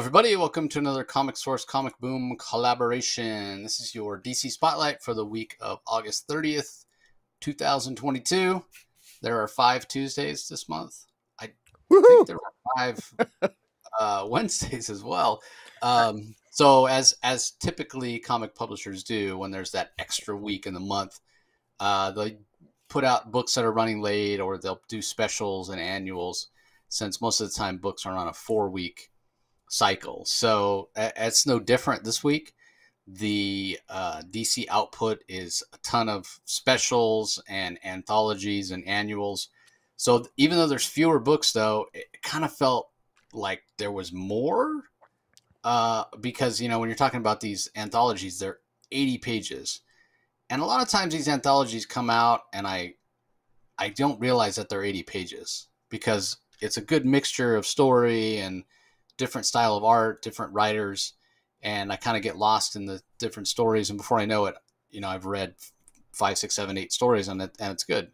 everybody. Welcome to another Comic Source Comic Boom collaboration. This is your DC Spotlight for the week of August 30th, 2022. There are 5 Tuesdays this month. I think there are 5 Wednesdays as well. So as typically comic publishers do when there's that extra week in the month, they put out books that are running late, or they'll do specials and annuals, since most of the time books are on a 4-week cycle. So it's no different this week. The DC output is a ton of specials and anthologies and annuals. So even though there's fewer books, though, it kind of felt like there was more, because, you know, when you're talking about these anthologies, they're 80 pages. And a lot of times these anthologies come out and I don't realize that they're 80 pages, because it's a good mixture of story and different style of art, different writers, and I kind of get lost in the different stories. And before I know it, you know, I've read 5, 6, 7, 8 stories on it, and it's good.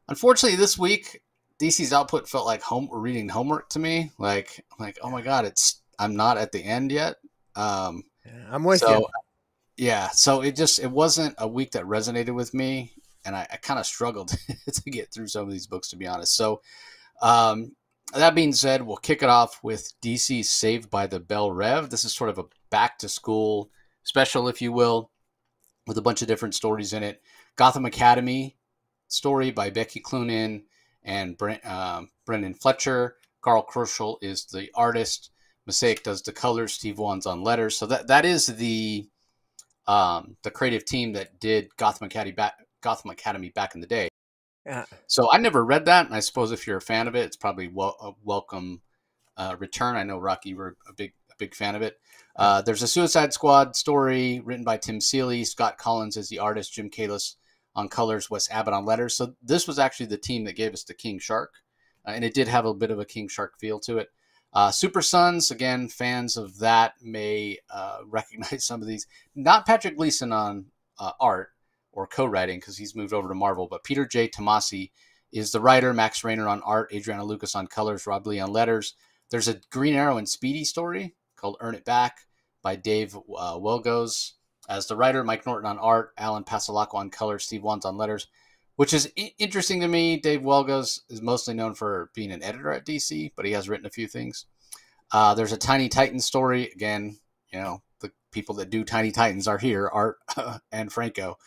Unfortunately, this week, DC's output felt like reading homework to me. Like, I'm like, oh my God, I'm not at the end yet. I'm with you. Yeah, so it wasn't a week that resonated with me, and I kind of struggled to get through some of these books, to be honest. So, that being said, we'll kick it off with DC's Saved by the Bell Rev. This is sort of a back-to-school special, if you will, with a bunch of different stories in it. Gotham Academy story by Becky Cloonan and Brendan Fletcher. Carl Kerschel is the artist. Mosaic does the colors. Steve Wan's on letters. So that is the creative team that did Gotham Academy back in the day. Yeah. So I never read that, and I suppose if you're a fan of it, it's probably a welcome return. I know, Rocky, you were a big fan of it. There's a Suicide Squad story written by Tim Seeley. Scott Collins is the artist. Jim Kalis on colors. Wes Abbott on letters. So this was actually the team that gave us the King Shark, and it did have a bit of a King Shark feel to it. Super Sons, again, fans of that may recognize some of these. Not Patrick Gleason on art or co-writing, because he's moved over to Marvel, but Peter J. Tomasi is the writer, Max Raynor on art, Adriana Lucas on colors, Rob Lee on letters. There's a Green Arrow and Speedy story called Earn It Back by Dave Welgos as the writer, Mike Norton on art, Alan Pasolaco on colors, Steve Wan's on letters, which is interesting to me. Dave Welgos is mostly known for being an editor at DC, but he has written a few things. There's a Tiny Titans story. Again, you know, the people that do Tiny Titans are here, Art and Franco.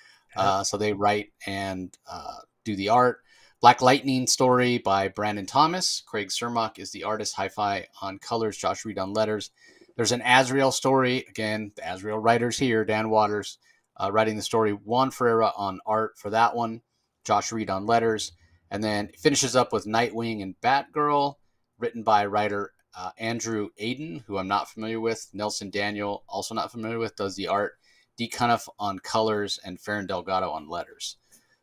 So they write and do the art. Black Lightning story by Brandon Thomas. Craig Cermak is the artist. Hi-Fi on colors. Josh Reed on letters. There's an Azrael story. Again, the Azrael writers here. Dan Waters writing the story. Juan Ferreira on art for that one. Josh Reed on letters. And then it finishes up with Nightwing and Batgirl, written by writer Andrew Aiden, who I'm not familiar with. Nelson Daniel, also not familiar with, does the art. D. Cuniff on colors, and Farron Delgado on letters.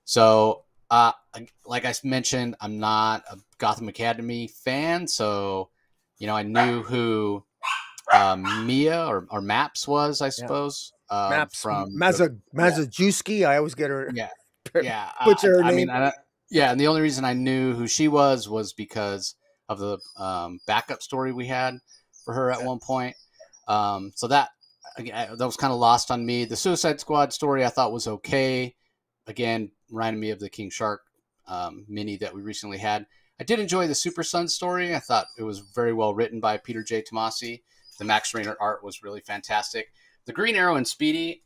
So, like I mentioned, I'm not a Gotham Academy fan, so, you know, I knew who Mia or Maps was, I suppose. Maps from Mazajewski. I always get her. Yeah. Butcher her name. And the only reason I knew who she was because of the backup story we had for her at one point. So that was kind of lost on me. The Suicide Squad story I thought was okay. Again, reminded me of the King Shark mini that we recently had. I did enjoy the Super Sons story. I thought it was very well written by Peter J. Tomasi. The Max Raynor art was really fantastic. The Green Arrow and Speedy,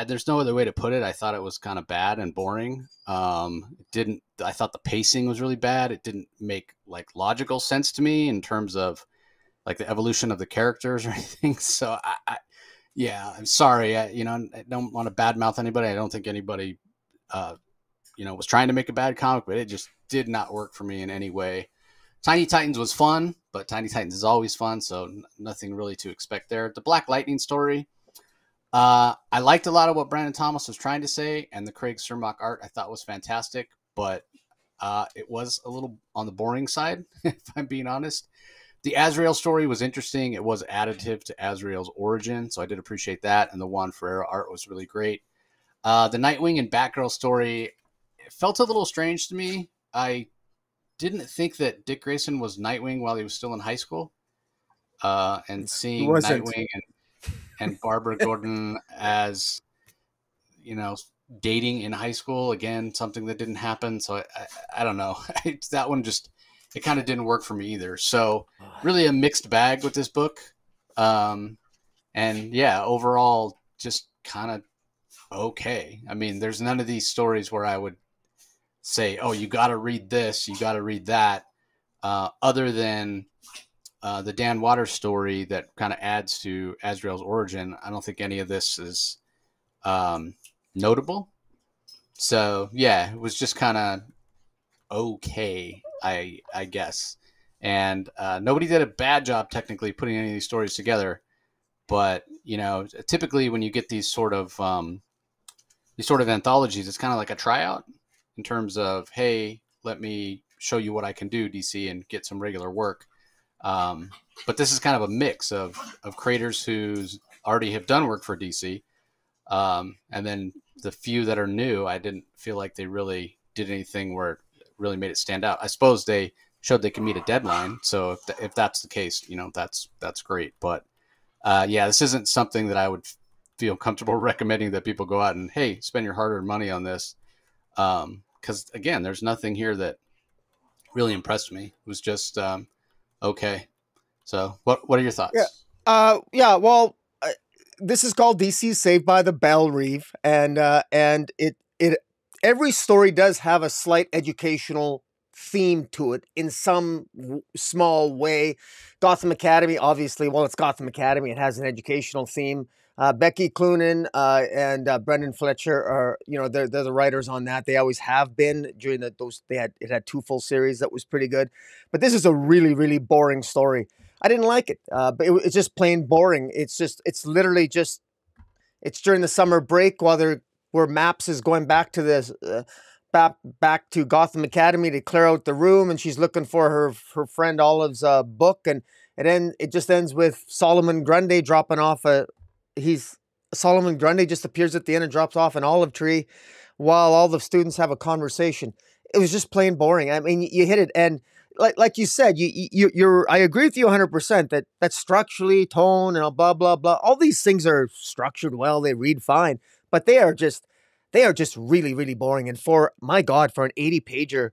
there's no other way to put it. I thought it was kind of bad and boring. I thought the pacing was really bad. It didn't make like logical sense to me in terms of like the evolution of the characters or anything. So I'm sorry. I don't want to badmouth anybody. I don't think anybody, was trying to make a bad comic, but it just did not work for me in any way. Tiny Titans was fun, but Tiny Titans is always fun, so nothing really to expect there. The Black Lightning story, I liked a lot of what Brandon Thomas was trying to say, and the Craig Cermak art I thought was fantastic, but it was a little on the boring side, if I'm being honest. The Azrael story was interesting. It was additive to Azrael's origin, so I did appreciate that. And the Juan Ferreira art was really great. The Nightwing and Batgirl story, it felt a little strange to me. I didn't think that Dick Grayson was Nightwing while he was still in high school. and He seeing wasn't. Nightwing and Barbara Gordon as, dating in high school, again, something that didn't happen. So I don't know. That one just, it kind of didn't work for me either. So really a mixed bag with this book. And yeah, overall, just kind of okay. I mean, there's none of these stories where I would say, oh, you got to read this, you got to read that, other than the Dan Waters story that kind of adds to Azrael's origin. I don't think any of this is notable. So yeah, it was just kind of okay, I guess. And nobody did a bad job technically putting any of these stories together. But typically when you get these sort of anthologies, it's kind of like a tryout in terms of, hey, let me show you what I can do, DC, and get some regular work. But this is kind of a mix of creators who already have done work for DC, and then the few that are new. I didn't feel like they really did anything where it really made it stand out. I suppose they showed they can meet a deadline, so if that's the case, that's great. But yeah, this isn't something that I would feel comfortable recommending that people go out and, hey, spend your hard-earned money on this. Because again, there's nothing here that really impressed me. It was just okay. So what are your thoughts? Yeah. Well, this is called DC Saved by the Bell Reeve, and it every story does have a slight educational theme to it in some small way. Gotham Academy, obviously, well, it's Gotham Academy. It has an educational theme. Becky Cloonan and Brendan Fletcher are, they're the writers on that. They always have been. During it had 2 full series that was pretty good. But this is a really, really boring story. I didn't like it, but it's just plain boring. It's literally just, it's during the summer break where Maps is going back to this, back to Gotham Academy to clear out the room, and she's looking for her friend Olive's book, and it just ends with Solomon Grundy dropping off Solomon Grundy just appears at the end and drops off an olive tree while all the students have a conversation. It was just plain boring. I mean, you hit it, and like you said, I agree with you 100% that structurally, tone, and blah blah blah, all these things are structured well. They read fine, but they are just really, really boring. And for my God, for an 80-pager,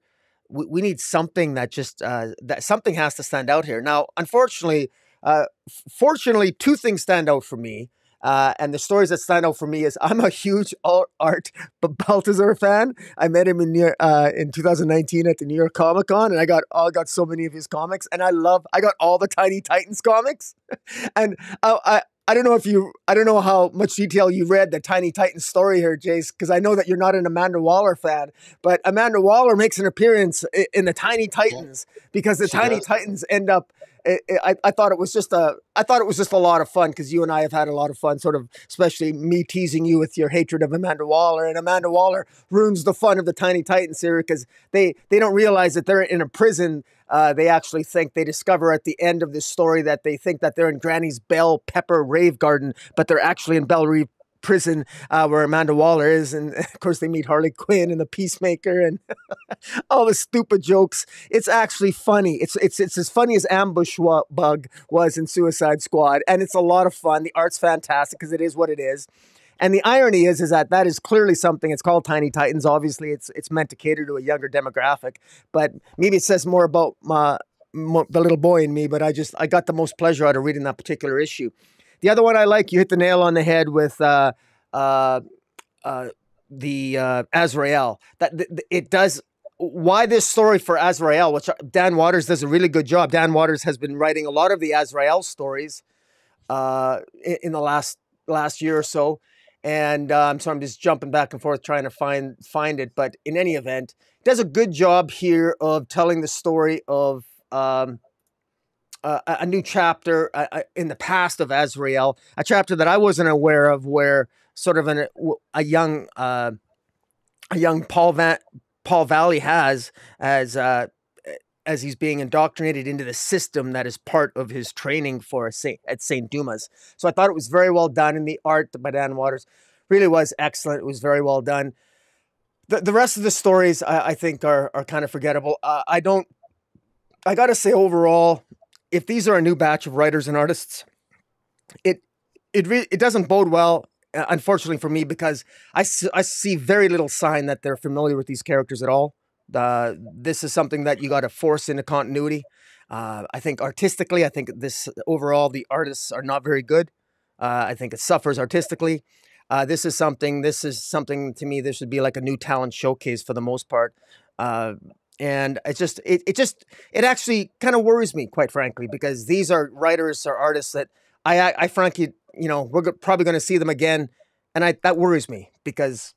we need something that just that something has to stand out here. Now, unfortunately, fortunately, 2 things stand out for me. And the stories that stand out for me is I'm a huge Art Baltazar fan. I met him in 2019 at the New York Comic Con, and I got so many of his comics, and I got all the Tiny Titans comics, and I don't know how much detail you read the Tiny Titans story here, Jace, because I know that you're not an Amanda Waller fan, but Amanda Waller makes an appearance in the Tiny Titans because the Tiny Titans end up. I thought it was just a lot of fun because you and I have had a lot of fun, sort of, especially me teasing you with your hatred of Amanda Waller, and Amanda Waller ruins the fun of the Tiny Titans series because they don't realize that they're in a prison. They discover at the end of this story that they think that they're in Granny's Bell Pepper Rave Garden, but they're actually in Belle Reve prison where Amanda Waller is, and of course they meet Harley Quinn and the Peacemaker and all the stupid jokes. It's actually funny. It's as funny as Ambush Bug was in Suicide Squad, and it's a lot of fun. The art's fantastic because it is what it is. And the irony is that is clearly something. It's called Tiny Titans. Obviously, it's meant to cater to a younger demographic, but maybe it says more about the little boy in me. But I got the most pleasure out of reading that particular issue. The other one I like, you hit the nail on the head with the Azrael. It does. Why this story for Azrael, which Dan Waters does a really good job. Dan Waters has been writing a lot of the Azrael stories in the last year or so. And so I'm just jumping back and forth trying to find it. But in any event, it does a good job here of telling the story of a new chapter in the past of Azrael, a chapter that I wasn't aware of, where sort of a young Paul Valley has as he's being indoctrinated into the system that is part of his training at St. Dumas. So I thought it was very well done, and the art by Dan Waters really was excellent. It was very well done. The rest of the stories I think are kind of forgettable. I got to say overall, if these are a new batch of writers and artists, it it doesn't bode well, unfortunately for me, because I see very little sign that they're familiar with these characters at all. This is something that you got to force into continuity. I think artistically, I think this overall the artists are not very good. I think it suffers artistically. This is something. This is something to me. This should be like a new talent showcase for the most part. Uh, and it actually kind of worries me, quite frankly, because these are writers or artists that I frankly, we're probably going to see them again, and that worries me because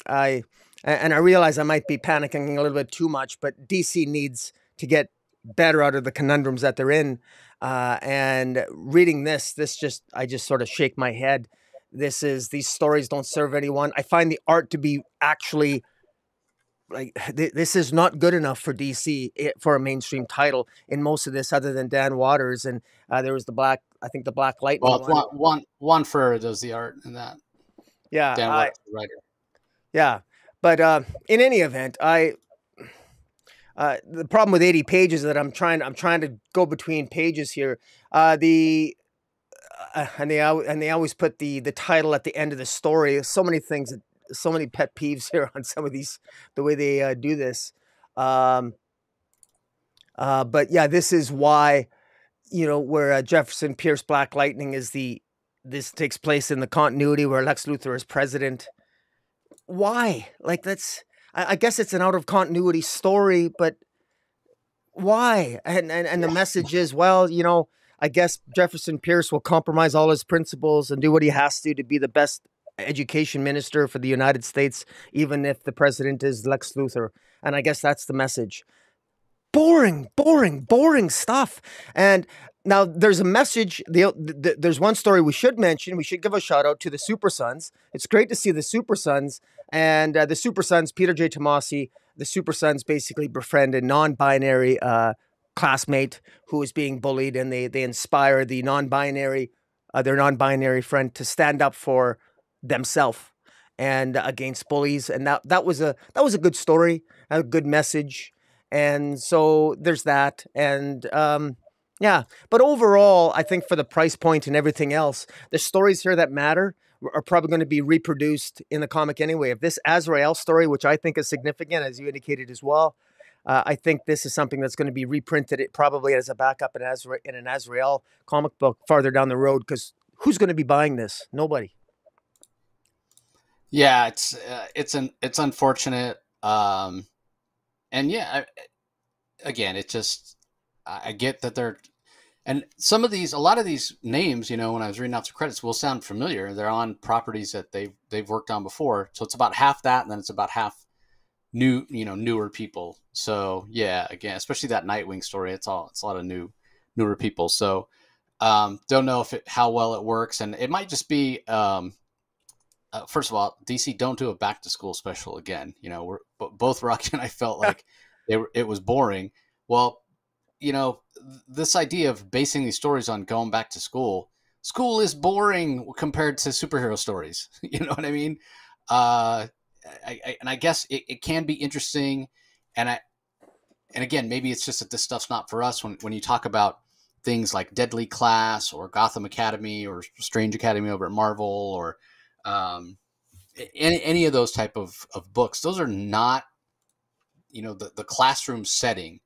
I and I realize I might be panicking a little bit too much, but DC needs to get better out of the conundrums that they're in. And reading I just sort of shake my head. These stories don't serve anyone. I find the art to be actually like this is not good enough for DC for a mainstream title in most of this, other than Dan Waters and there was I think the Black Lightning Well, it's one. Juan Ferrer does the art in that. Yeah, Dan Waters, the writer. yeah, but in any event, the problem with 80 pages is that I'm trying to go between pages here. The and they always put the title at the end of the story. So many things, so many pet peeves here on some of these, the way they do this. But yeah, this is why, where Jefferson Pierce Black Lightning this takes place in the continuity where Lex Luthor is president. Why? Like I guess it's an out of continuity story, but why? And the message is, well, I guess Jefferson Pierce will compromise all his principles and do what he has to be the best education minister for the United States, even if the president is Lex Luthor. And I guess that's the message. Boring, boring, boring stuff. And now there's a message. There's one story we should mention. We should give a shout out to the Super Sons. It's great to see the Super Sons. And the Super Sons, Peter J. Tomasi, the Super Sons basically befriend a non-binary classmate who is being bullied, and they inspire the their non-binary friend to stand up for themselves and against bullies. And that was a good story, a good message. And so there's that. And yeah, but overall, I think for the price point and everything else, the stories here that matter are probably going to be reproduced in the comic anyway. If this Azrael story, which I think is significant, as you indicated as well, I think this is something that's going to be reprinted, probably as a backup in an Azrael comic book farther down the road. Because who's going to be buying this? Nobody. Yeah, it's unfortunate. And yeah, again, I get that and a lot of these names, when I was reading off the credits, will sound familiar. They're on properties that they've worked on before. So it's about half that, and then it's about half newer people. So yeah, again, especially that Nightwing story, it's a lot of newer people. So don't know how well it works, and it might just be first of all, DC don't do a back to school special again. Both Rocky and I felt like it was boring. Well, this idea of basing these stories on going back to school is boring compared to superhero stories. You know what I mean? I guess it can be interesting, and again, maybe it's just that this stuff's not for us. When you talk about things like Deadly Class or Gotham Academy or Strange Academy over at Marvel or any of those type of books, those are not, the classroom setting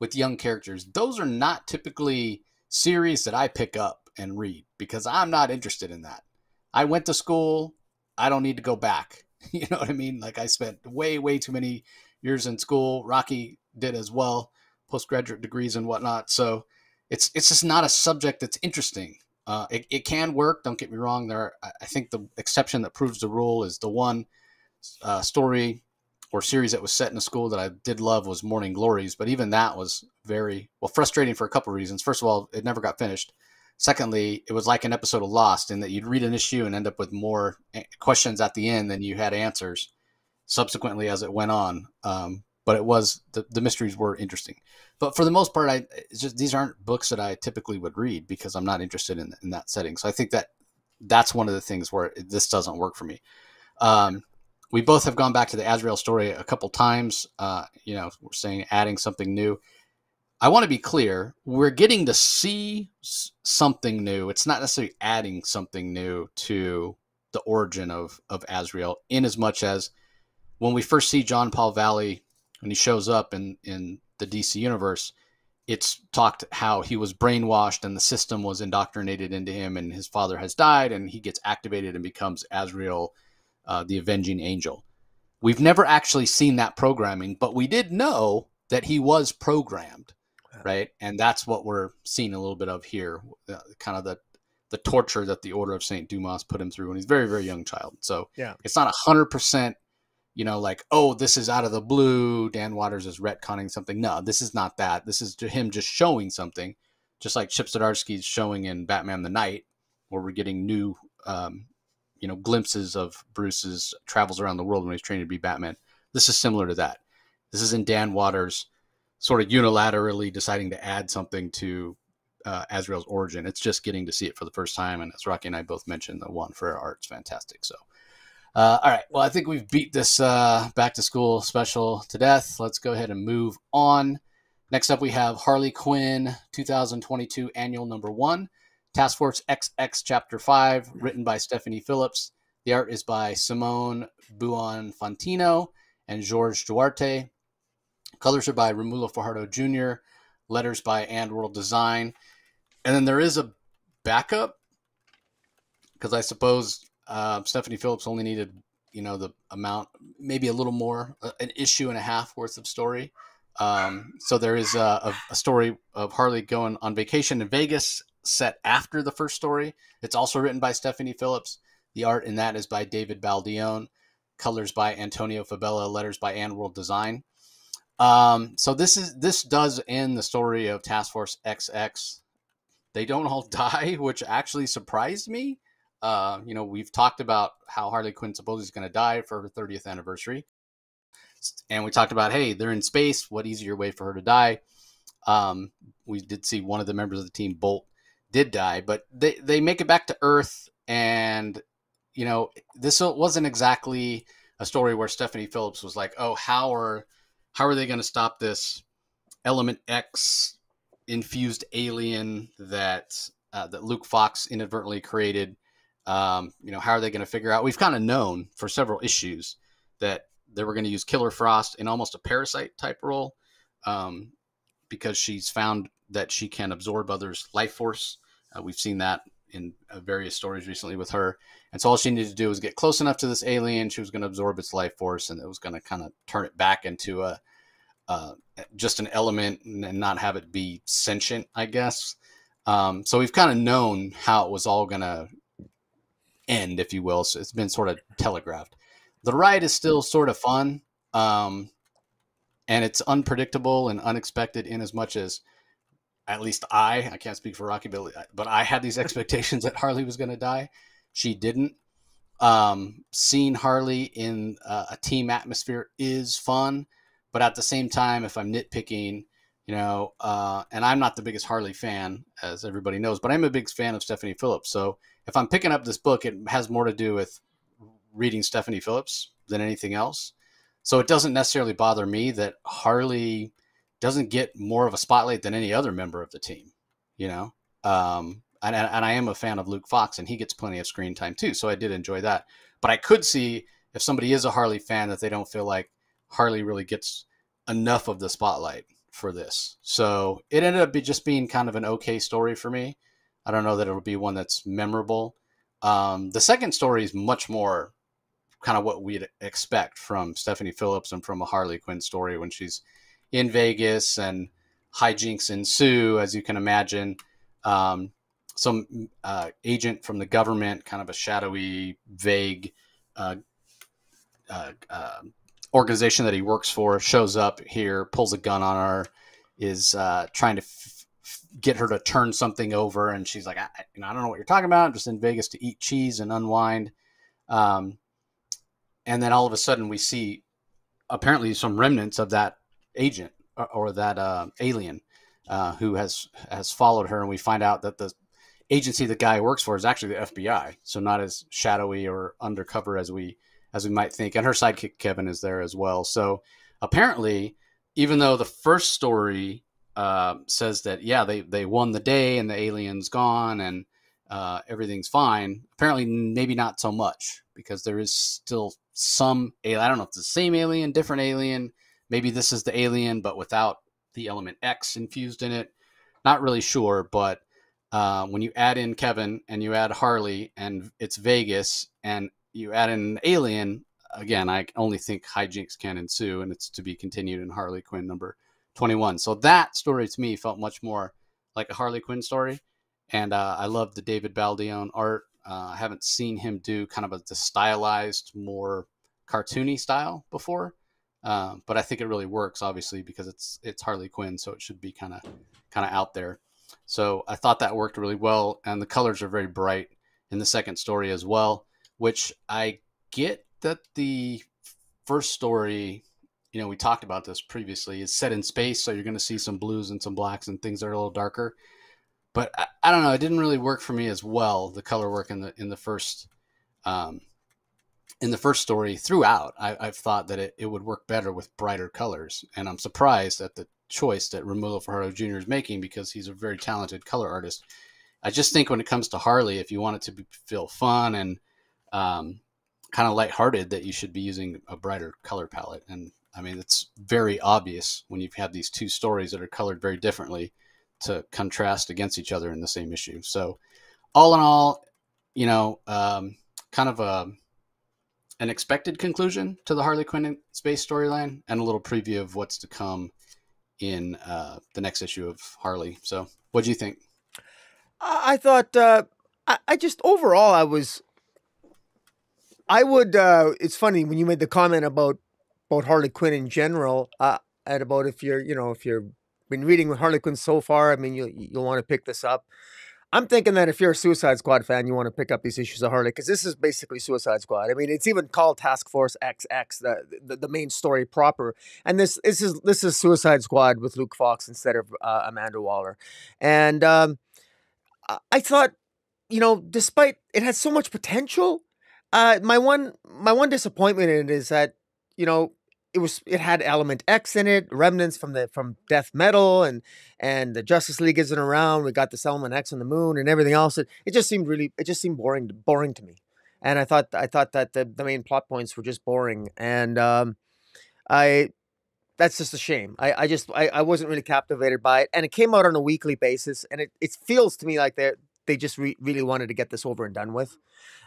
with young characters. Those are not typically series that I pick up and read because I'm not interested in that. I went to school. I don't need to go back. You know what I mean? Like, I spent way, way too many years in school. Rocky did as well, postgraduate degrees and whatnot. So it's just not a subject that's interesting. It can work. Don't get me wrong. I think the exception that proves the rule is the one story or series that was set in a school that I did love was Morning Glories. But even that was very frustrating for a couple of reasons. First of all, it never got finished. Secondly, it was like an episode of Lost in that you'd read an issue and end up with more questions at the end than you had answers subsequently as it went on. But it was the mysteries were interesting. But for the most part, these aren't books that I typically would read because I'm not interested in that setting. So I think that's one of the things where this doesn't work for me. We both have gone back to the Azrael story a couple times. We're saying adding something new. I want to be clear. We're getting to see something new. It's not necessarily adding something new to the origin of Azrael, in as much as when we first see John Paul Valley, when he shows up in the DC universe, it's talked how he was brainwashed and the system was indoctrinated into him, and his father has died, and he gets activated and becomes Azrael, the avenging angel. We've never actually seen that programming, but we did know that he was programmed, right? And that's what we're seeing a little bit of here, kind of the torture that the Order of St. Dumas put him through when he's a very, very young child. So Yeah. it's not 100%, like, oh, this is out of the blue, Dan Waters is retconning something. No, this is not that. This is him just showing something, just like Chip Zdarsky's showing in Batman the Knight, where we're getting new, glimpses of Bruce's travels around the world when he's training to be Batman. This is similar to that. This is in Dan Waters sort of unilaterally deciding to add something to Azrael's origin. It's just getting to see it for the first time. And as Rocky and I both mentioned, the Juan Ferrer art's fantastic. So, all right. Well, I think we've beat this back to school special to death. Let's go ahead and move on. Next up, we have Harley Quinn 2022 Annual Number 1, Task Force XX Chapter 5, written by Stephanie Phillips. The art is by Simone Buonfantino and George Duarte. Colors are by Romulo Fajardo Jr., letters by And World Design. And then there is a backup, because I suppose Stephanie Phillips only needed, the amount, maybe a little more, an issue and a half worth of story. So there is a story of Harley going on vacation in Vegas, set after the first story. It's also written by Stephanie Phillips. The art in that is by David Baldione. Colors by Antonio Fabella. Letters by And World Design. So this does end the story of Task Force XX. They don't all die, which actually surprised me. We've talked about how Harley Quinn supposedly is going to die for her 30th anniversary. And we talked about, hey, they're in space. What easier way for her to die? We did see one of the members of the team, Bolt, did die, but they make it back to Earth. And, this wasn't exactly a story where Stephanie Phillips was like, oh, how are they going to stop this Element X infused alien that Luke Fox inadvertently created? How are they going to figure out? We've kind of known for several issues that they were going to use Killer Frost in almost a parasite type role, because she's found that she can absorb others' life force. We've seen that in various stories recently with her. And so all she needed to do was get close enough to this alien. She was going to absorb its life force, and it was going to kind of turn it back into just an element and not have it be sentient, I guess. So we've kind of known how it was all going to end, if you will. So it's been sort of telegraphed. The ride is still sort of fun, and it's unpredictable and unexpected, in as much as, at least I can't speak for Rocky, but I had these expectations that Harley was going to die. She didn't. Seeing Harley in a team atmosphere is fun, but at the same time, if I'm nitpicking, and I'm not the biggest Harley fan, as everybody knows, but I'm a big fan of Stephanie Phillips. So if I'm picking up this book, it has more to do with reading Stephanie Phillips than anything else. So it doesn't necessarily bother me that Harley doesn't get more of a spotlight than any other member of the team, and I am a fan of Luke Fox, and he gets plenty of screen time too. So I did enjoy that. But I could see, if somebody is a Harley fan, that they don't feel like Harley really gets enough of the spotlight for this. So it ended up just being kind of an okay story for me. I don't know that it'll be one that's memorable. The second story is much more kind of what we'd expect from Stephanie Phillips and from a Harley Quinn story, when she's in Vegas and hijinks ensue, as you can imagine. Some agent from the government, kind of a shadowy, vague organization that he works for, shows up here, pulls a gun on her, is trying to get her to turn something over. And she's like, I don't know what you're talking about. I'm just in Vegas to eat cheese and unwind. And then all of a sudden we see apparently some remnants of that agent or that alien who has followed her. And we find out that the agency the guy works for is actually the FBI. So not as shadowy or undercover as we might think. And her sidekick Kevin is there as well. So apparently, even though the first story says that yeah they won the day and the alien's gone and everything's fine. Apparently, maybe not so much because there is still some alien. I don't know if it's the same alien, different alien. Maybe this is the alien, but without the element X infused in it. Not really sure, but when you add in Kevin and you add Harley and it's Vegas and you add in an alien, again, I only think hijinks can ensue, and it's to be continued in Harley Quinn number 21. So that story to me felt much more like a Harley Quinn story. And I love the David Baldeón art. I haven't seen him do kind of the stylized, more cartoony style before, but I think it really works, obviously, because it's Harley Quinn, so it should be kind of out there. So I thought that worked really well, and the colors are very bright in the second story as well, which I get that the first story, we talked about this previously, is set in space, so you're going to see some blues and some blacks and things that are a little darker. But I don't know, it didn't really work for me as well. The color work in the first story throughout, I've thought that it would work better with brighter colors, and I'm surprised at the choice that Romulo Fajardo Jr. is making because he's a very talented color artist. I just think when it comes to Harley, if you want it to feel fun and kind of lighthearted, that you should be using a brighter color palette. And I mean, it's very obvious when you have these two stories that are colored very differently to contrast against each other in the same issue. So all in all, kind of an expected conclusion to the Harley Quinn space storyline and a little preview of what's to come in the next issue of Harley. So what do you think? I thought, I just, overall, it's funny when you made the comment about Harley Quinn in general, and about if you've been reading with Harley Quinn so far, I mean, you'll want to pick this up. I'm thinking that if you're a Suicide Squad fan, you want to pick up these issues of Harley, because this is basically Suicide Squad. I mean, it's even called Task Force XX, the main story proper. And this is Suicide Squad with Luke Fox instead of Amanda Waller. And I thought, despite it had so much potential, my one disappointment in it is that, it had Element X in it, remnants from Death Metal, and the Justice League isn't around. We got this Element X on the moon and everything else. It just seemed boring to me. And I thought that the main plot points were just boring. And that's just a shame. I wasn't really captivated by it. And it came out on a weekly basis, and it feels to me like they just really wanted to get this over and done with.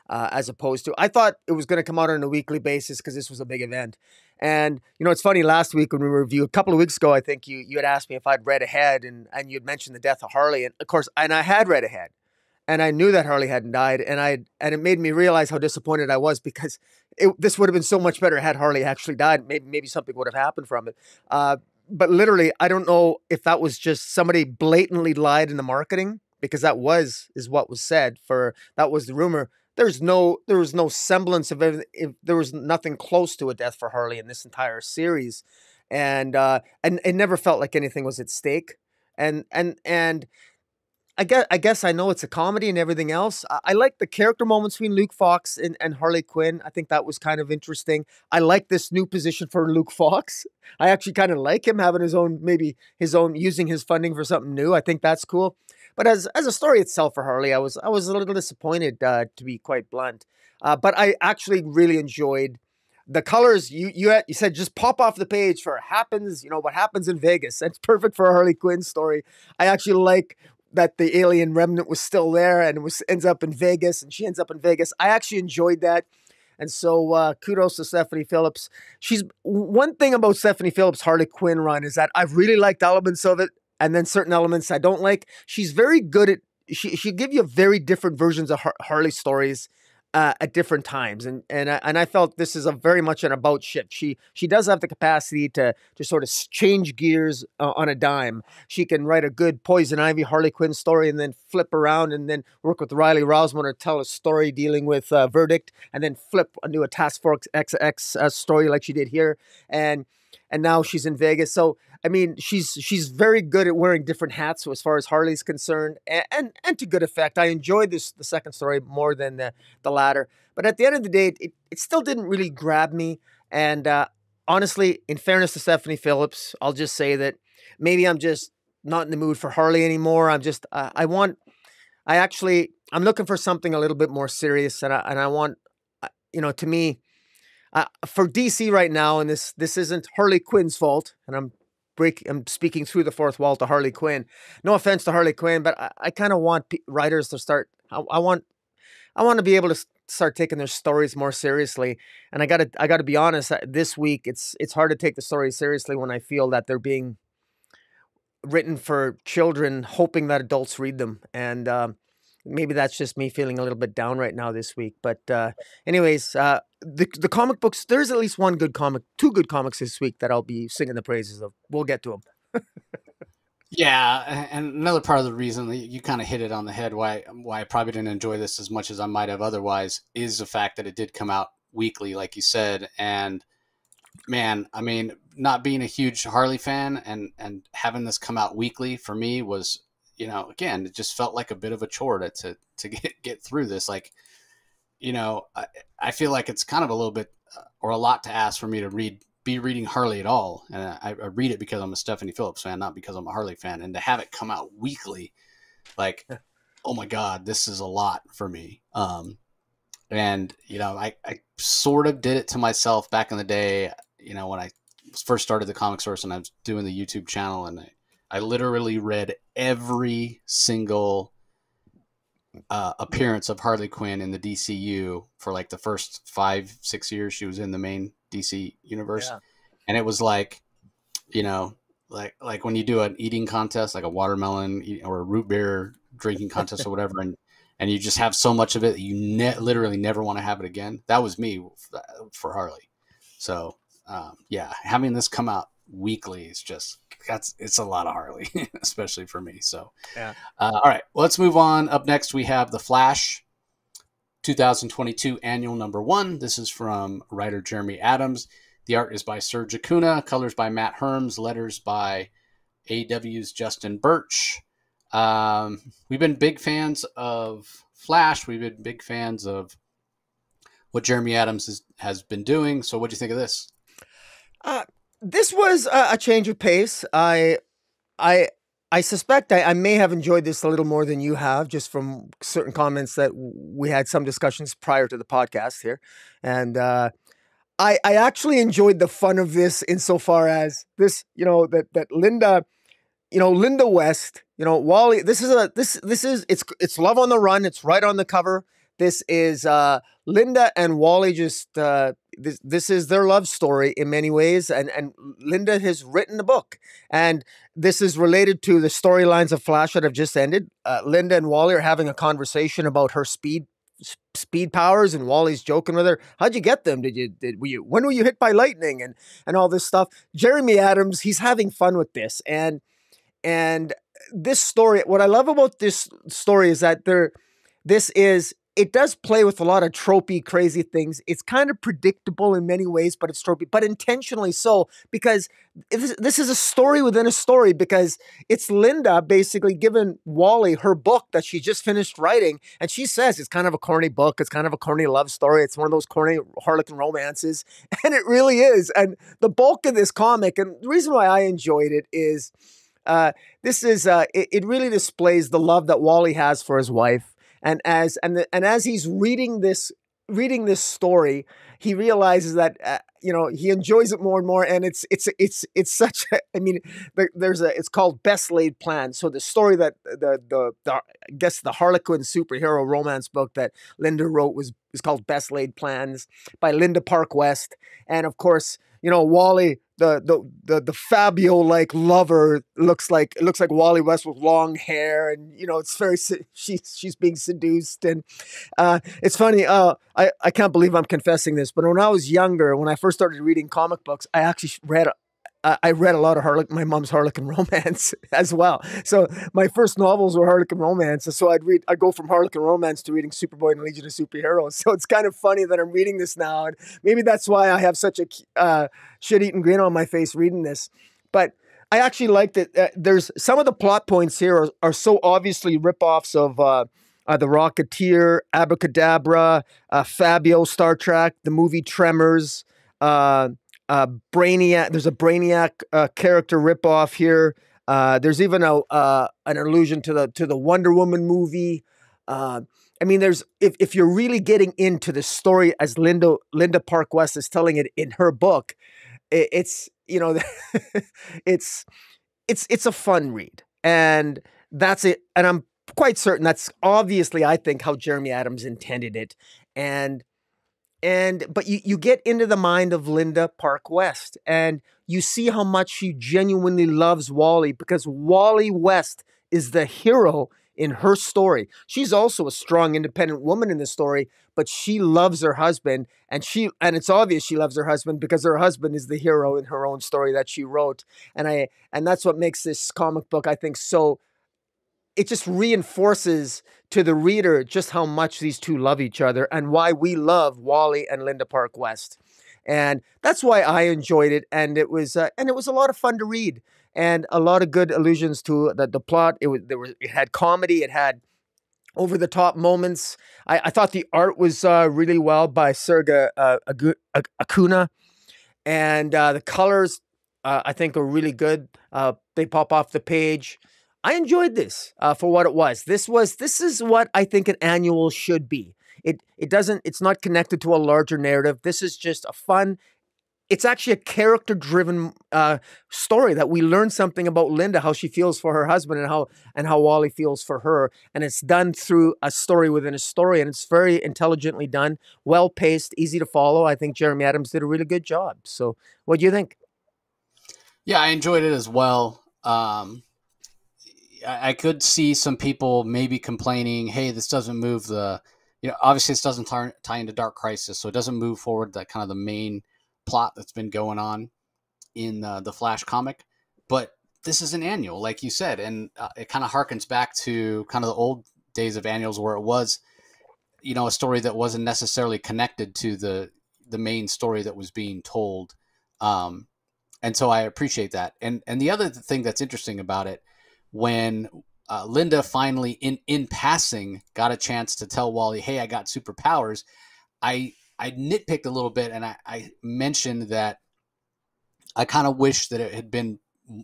As opposed to, I thought it was going to come out on a weekly basis because this was a big event. And, it's funny, last week when we reviewed, a couple of weeks ago, I think you had asked me if I'd read ahead, and you'd mentioned the death of Harley. And of course, I had read ahead, and I knew that Harley hadn't died. And it made me realize how disappointed I was, because this would have been so much better had Harley actually died. Maybe something would have happened from it. But literally, I don't know if that was just somebody blatantly lied in the marketing, because is what was said, that was the rumor. There was no semblance of everything. There was nothing close to a death for Harley in this entire series, and it never felt like anything was at stake. And I guess I know it's a comedy and everything else. I like the character moments between Luke Fox and Harley Quinn. I think that was kind of interesting. I like this new position for Luke Fox. I actually kind of like him having his own using his funding for something new. I think that's cool. But as a story itself for Harley, I was a little disappointed, to be quite blunt. But I actually really enjoyed the colors. You said just pop off the page for what happens in Vegas. That's perfect for a Harley Quinn story. I actually like that the alien remnant was still there and ends up in Vegas, and she ends up in Vegas. I actually enjoyed that. And so kudos to Stephanie Phillips. One thing about Stephanie Phillips' Harley Quinn run is that I've really liked elements of it, and then certain elements I don't like. She's very good at, she'll give you very different versions of Harley stories at different times. And I felt this is very much an about shift. She does have the capacity to sort of change gears on a dime. She can write a good Poison Ivy Harley Quinn story and then flip around and then work with Riley Rossman or tell a story dealing with Verdict, and then flip into a Task Force XX story like she did here. And now she's in Vegas. So, I mean, she's very good at wearing different hats as far as Harley's concerned, and to good effect. I enjoyed the second story more than the latter. But at the end of the day, it still didn't really grab me. And honestly, in fairness to Stephanie Phillips, I'll just say that maybe I'm just not in the mood for Harley anymore. I'm just I'm looking for something a little bit more serious, and I want, to me, for DC right now, and this isn't Harley Quinn's fault, and I'm speaking through the fourth wall to Harley Quinn. No offense to Harley Quinn, but I kind of want writers to start. I want to be able to start taking their stories more seriously. And I gotta be honest. This week, it's hard to take the stories seriously when I feel that they're being written for children, hoping that adults read them. And maybe that's just me feeling a little bit down right now this week. But anyways, the comic books. There's at least two good comics this week that I'll be singing the praises of. We'll get to them. Yeah, and another part of the reason that you kind of hit it on the head why I probably didn't enjoy this as much as I might have otherwise is the fact that it did come out weekly, like you said. And man, I mean, not being a huge Harley fan and having this come out weekly for me was, again, it just felt like a bit of a chore to get through this. Like, I feel like it's kind of a little bit or a lot to ask for me to be reading Harley at all. And I read it because I'm a Stephanie Phillips fan, not because I'm a Harley fan. And to have it come out weekly, like, oh my God, this is a lot for me. And, I sort of did it to myself back in the day, when I first started the Comic Source and I was doing the YouTube channel, and I literally read every single appearance of Harley Quinn in the DCU for like the first 5-6 years she was in the main DC universe. Yeah. And it was like, like when you do an eating contest, like a watermelon or a root beer drinking contest or whatever, and you just have so much of it that you literally never want to have it again. That was me for Harley. So yeah, having this come out weekly is just, it's a lot of Harley, especially for me. So yeah. All right, well, let's move on. Up next, we have The Flash 2022 annual #1. This is from writer Jeremy Adams. The art is by Serge Acuna, colors by Matt Herms, letters by AW's Justin Birch. We've been big fans of Flash. We've been big fans of what Jeremy Adams has been doing. So what do you think of this? This was a change of pace. I suspect I may have enjoyed this a little more than you have, just from certain comments that we had some discussions prior to the podcast here. And I actually enjoyed the fun of this insofar as this, that Linda, Linda West, Wally, it's Love on the Run. It's right on the cover. This is Linda and Wally just, this is their love story in many ways. And Linda has written a book. And this is related to the storylines of Flash that have just ended. Linda and Wally are having a conversation about her speed powers, and Wally's joking with her. How'd you get them? When were you hit by lightning? And all this stuff. Jeremy Adams, he's having fun with this. And this story, what I love about this story is that it does play with a lot of tropey, crazy things. It's kind of predictable in many ways, but it's tropey, but intentionally so, because this is a story within a story, because it's Linda basically giving Wally her book that she just finished writing. And she says it's kind of a corny book. It's kind of a corny love story. It's one of those corny Harlequin romances. And it really is. And the bulk of this comic, and the reason why I enjoyed it is it really displays the love that Wally has for his wife. And as he's reading this story, he realizes that he enjoys it more and more. And it's such a, I mean, it's called Best Laid Plans. So the story that I guess the Harlequin superhero romance book that Linda wrote is called Best Laid Plans by Linda Park West. And of course, Wally, the Fabio-like lover looks like Wally West with long hair, and it's very, she's being seduced. And it's funny, I can't believe I'm confessing this, but when I was younger, when I first started reading comic books, I actually read a lot of my mom's Harlequin romance as well. So my first novels were Harlequin romances. So I'd go from Harlequin romance to reading Superboy and Legion of Superheroes. So it's kind of funny that I'm reading this now. And maybe that's why I have such a shit-eating grin on my face reading this. But I actually liked it. There's some of the plot points here are so obviously ripoffs of The Rocketeer, Abracadabra, Fabio, Star Trek, the movie Tremors, Brainiac. There's a Brainiac character ripoff here. There's even an allusion to the Wonder Woman movie. Uh, I mean, there's if you're really getting into the story as Linda Park West is telling it in her book, it's you know, it's it's a fun read, and that's it. And I'm quite certain that's obviously, I think, how Jeremy Adams intended it. And but you get into the mind of Linda Park West, and you see how much she genuinely loves Wally, because Wally West is the hero in her story. She's also a strong, independent woman in the story, but she loves her husband, and it's obvious she loves her husband because her husband is the hero in her own story that she wrote. And that's what makes this comic book, I think, so it just reinforces to the reader just how much these two love each other and why we love Wally and Linda Park West. And that's why I enjoyed it. And it was a lot of fun to read, and a lot of good allusions to the plot. It had comedy. It had over the top moments. I thought the art was really well by Sergei Acuna, and the colors I think are really good. They pop off the page. I enjoyed this for what it was. This is what I think an annual should be. It's not connected to a larger narrative. This is just a fun. It's actually a character driven story that we learn something about Linda, how she feels for her husband, and how Wally feels for her. And it's done through a story within a story, and it's very intelligently done, well paced, easy to follow. I think Jeremy Adams did a really good job. So, what do you think? Yeah, I enjoyed it as well. I could see some people maybe complaining, hey, this doesn't move obviously this doesn't tie into Dark Crisis, so it doesn't move forward that kind of the main plot that's been going on in the Flash comic. But this is an annual, like you said, and it kind of harkens back to kind of the old days of annuals where it was, a story that wasn't necessarily connected to the main story that was being told. And so I appreciate that. And the other thing that's interesting about it, when Linda finally, in passing, got a chance to tell Wally, hey, I got superpowers, I nitpicked a little bit, and I mentioned that I kind of wish that it had been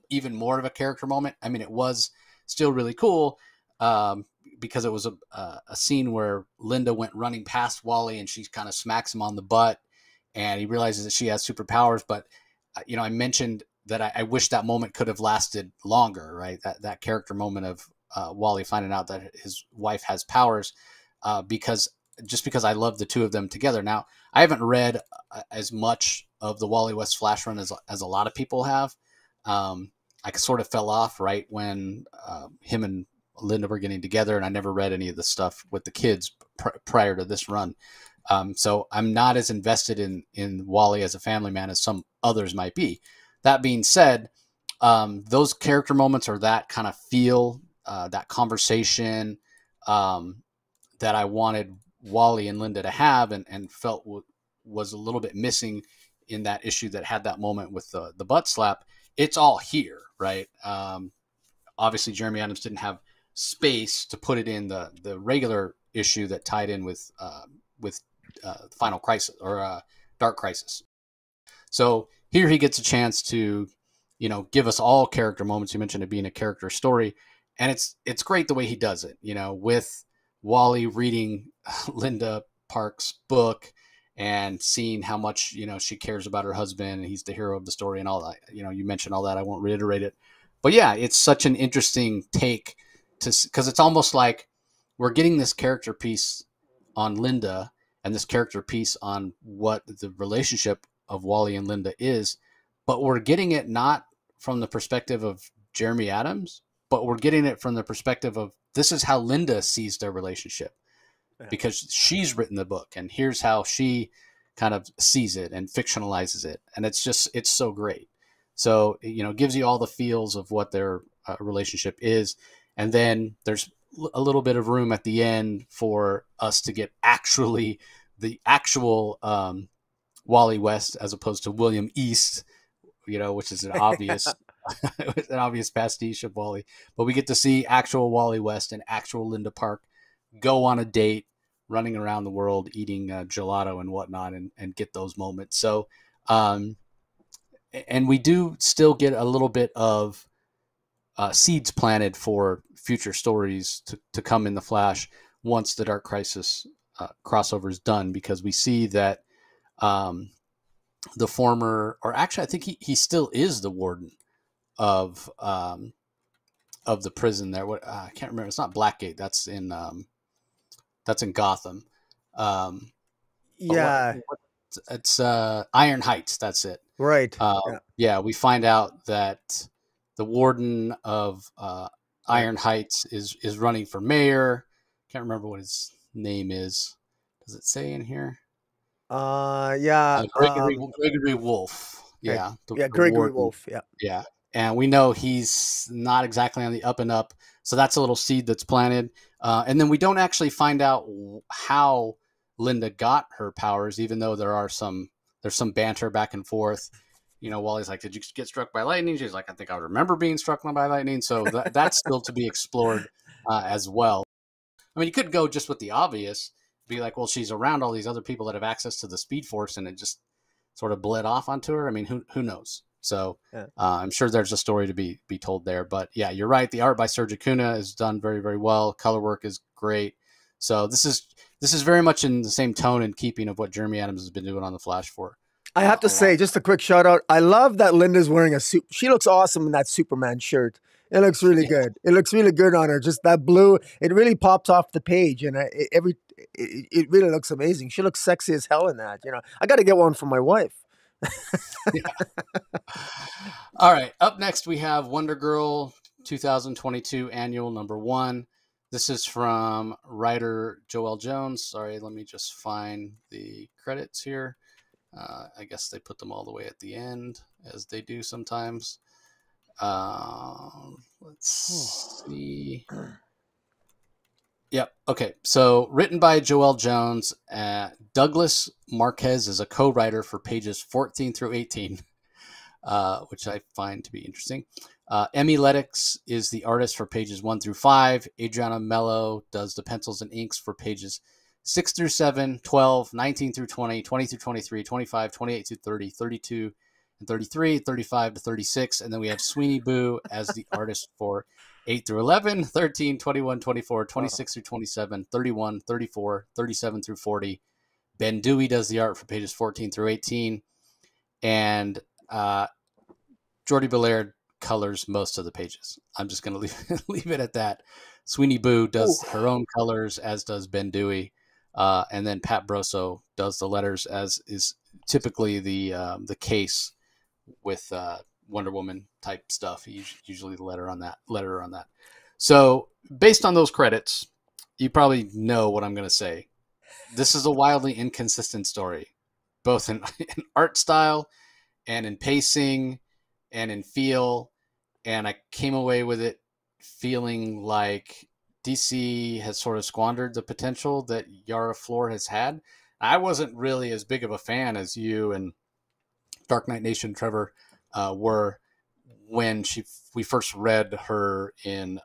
even more of a character moment. I mean, it was still really cool because it was a scene where Linda went running past Wally, and she kind of smacks him on the butt, and he realizes that she has superpowers. But I mentioned that I wish that moment could have lasted longer, right? That character moment of Wally finding out that his wife has powers, because I love the two of them together. Now, I haven't read as much of the Wally West Flash run as a lot of people have. I sort of fell off right when him and Linda were getting together, and I never read any of the stuff with the kids prior to this run. So I'm not as invested in Wally as a family man as some others might be. That being said, those character moments, or that kind of feel, that conversation that I wanted Wally and Linda to have, and felt was a little bit missing in that issue that had that moment with the butt slap. It's all here, right? Obviously, Jeremy Adams didn't have space to put it in the regular issue that tied in with Final Crisis, or Dark Crisis. So here he gets a chance to, give us all character moments. You mentioned it being a character story, and it's great the way he does it. With Wally reading Linda Park's book and seeing how much she cares about her husband, and he's the hero of the story, and all that. You mentioned all that. I won't reiterate it, but yeah, it's such an interesting take because it's almost like we're getting this character piece on Linda and this character piece on what the relationship of Wally and Linda is, but we're getting it not from the perspective of Jeremy Adams, but we're getting it from the perspective of this is how Linda sees their relationship, because she's written the book, and here's how she kind of sees it and fictionalizes it. And it's so great. So, it gives you all the feels of what their relationship is. And then there's a little bit of room at the end for us to get the actual Wally West, as opposed to William East, which is an obvious an obvious pastiche of Wally. But we get to see actual Wally West and actual Linda Park go on a date, running around the world, eating gelato and whatnot, and get those moments. So, and we do still get a little bit of seeds planted for future stories to come in the Flash once the Dark Crisis crossover is done, because we see that um, the former, or actually, I think he still is the warden of the prison there. What I can't remember. It's not Blackgate. That's in Gotham. Um, but Yeah. it's Iron Heights. That's it. Right. Yeah. Yeah, we find out that the warden of Yeah. Iron Heights is running for mayor. Can't remember what his name is. Does it say in here? Yeah. Gregory Wolf. Yeah. Yeah, Yeah. the Gregory warden. Wolf. Yeah. Yeah, and we know he's not exactly on the up and up. So that's a little seed that's planted. And then we don't actually find out how Linda got her powers, even though there's some banter back and forth. Wally's like, "Did you get struck by lightning?" She's like, "I think I remember being struck by lightning." So that's still to be explored as well. I mean, you could go just with the obvious, be like, "Well, she's around all these other people that have access to the Speed Force, and it just sort of bled off onto her." I mean, who knows? So Yeah. I'm sure there's a story to be told there. But yeah, you're right. The art by Serge Acuna is done very, very well. Color work is great. So this is very much in the same tone and keeping of what Jeremy Adams has been doing on the Flash for I have to a long say, just a quick shout out. I love that Linda's wearing a suit. She looks awesome in that Superman shirt. It looks really time. good. It looks really good on her. Just that blue, it really pops off the page, and it really looks amazing. She looks sexy as hell in that. I got to get one for my wife. All right. Up next, we have Wonder Girl 2022 annual #1. This is from writer Joelle Jones. Sorry, let me just find the credits here. I guess they put them all the way at the end, as they do sometimes. Let's see. Yep. Okay. So written by Joelle Jones. Douglas Marquez is a co-writer for pages 14 through 18, which I find to be interesting. Emmy Leddix is the artist for pages 1 through 5. Adriana Mello does the pencils and inks for pages 6 through 7, 12, 19 through 20, 20 through 23, 25, 28 through 30, 32 and 33, 35 to 36. And then we have Sweeney Boo as the artist for 8 through 11, 13, 21, 24, 26 through 27, 31, 34, 37 through 40. Ben Dewey does the art for pages 14 through 18. And Jordi Belair colors most of the pages. I'm just going to leave it at that. Sweeney Boo does her own colors, as does Ben Dewey. And then Pat Brosso does the letters, as is typically the case with Wonder Woman type stuff. Usually the letter on that. So based on those credits, you probably know what I'm going to say. This is a wildly inconsistent story, both in art style and in pacing and in feel. And I came away with it feeling like DC has sort of squandered the potential that Yara Flor has had. I wasn't really as big of a fan as you and Dark Knight Nation Trevor were when we first read her in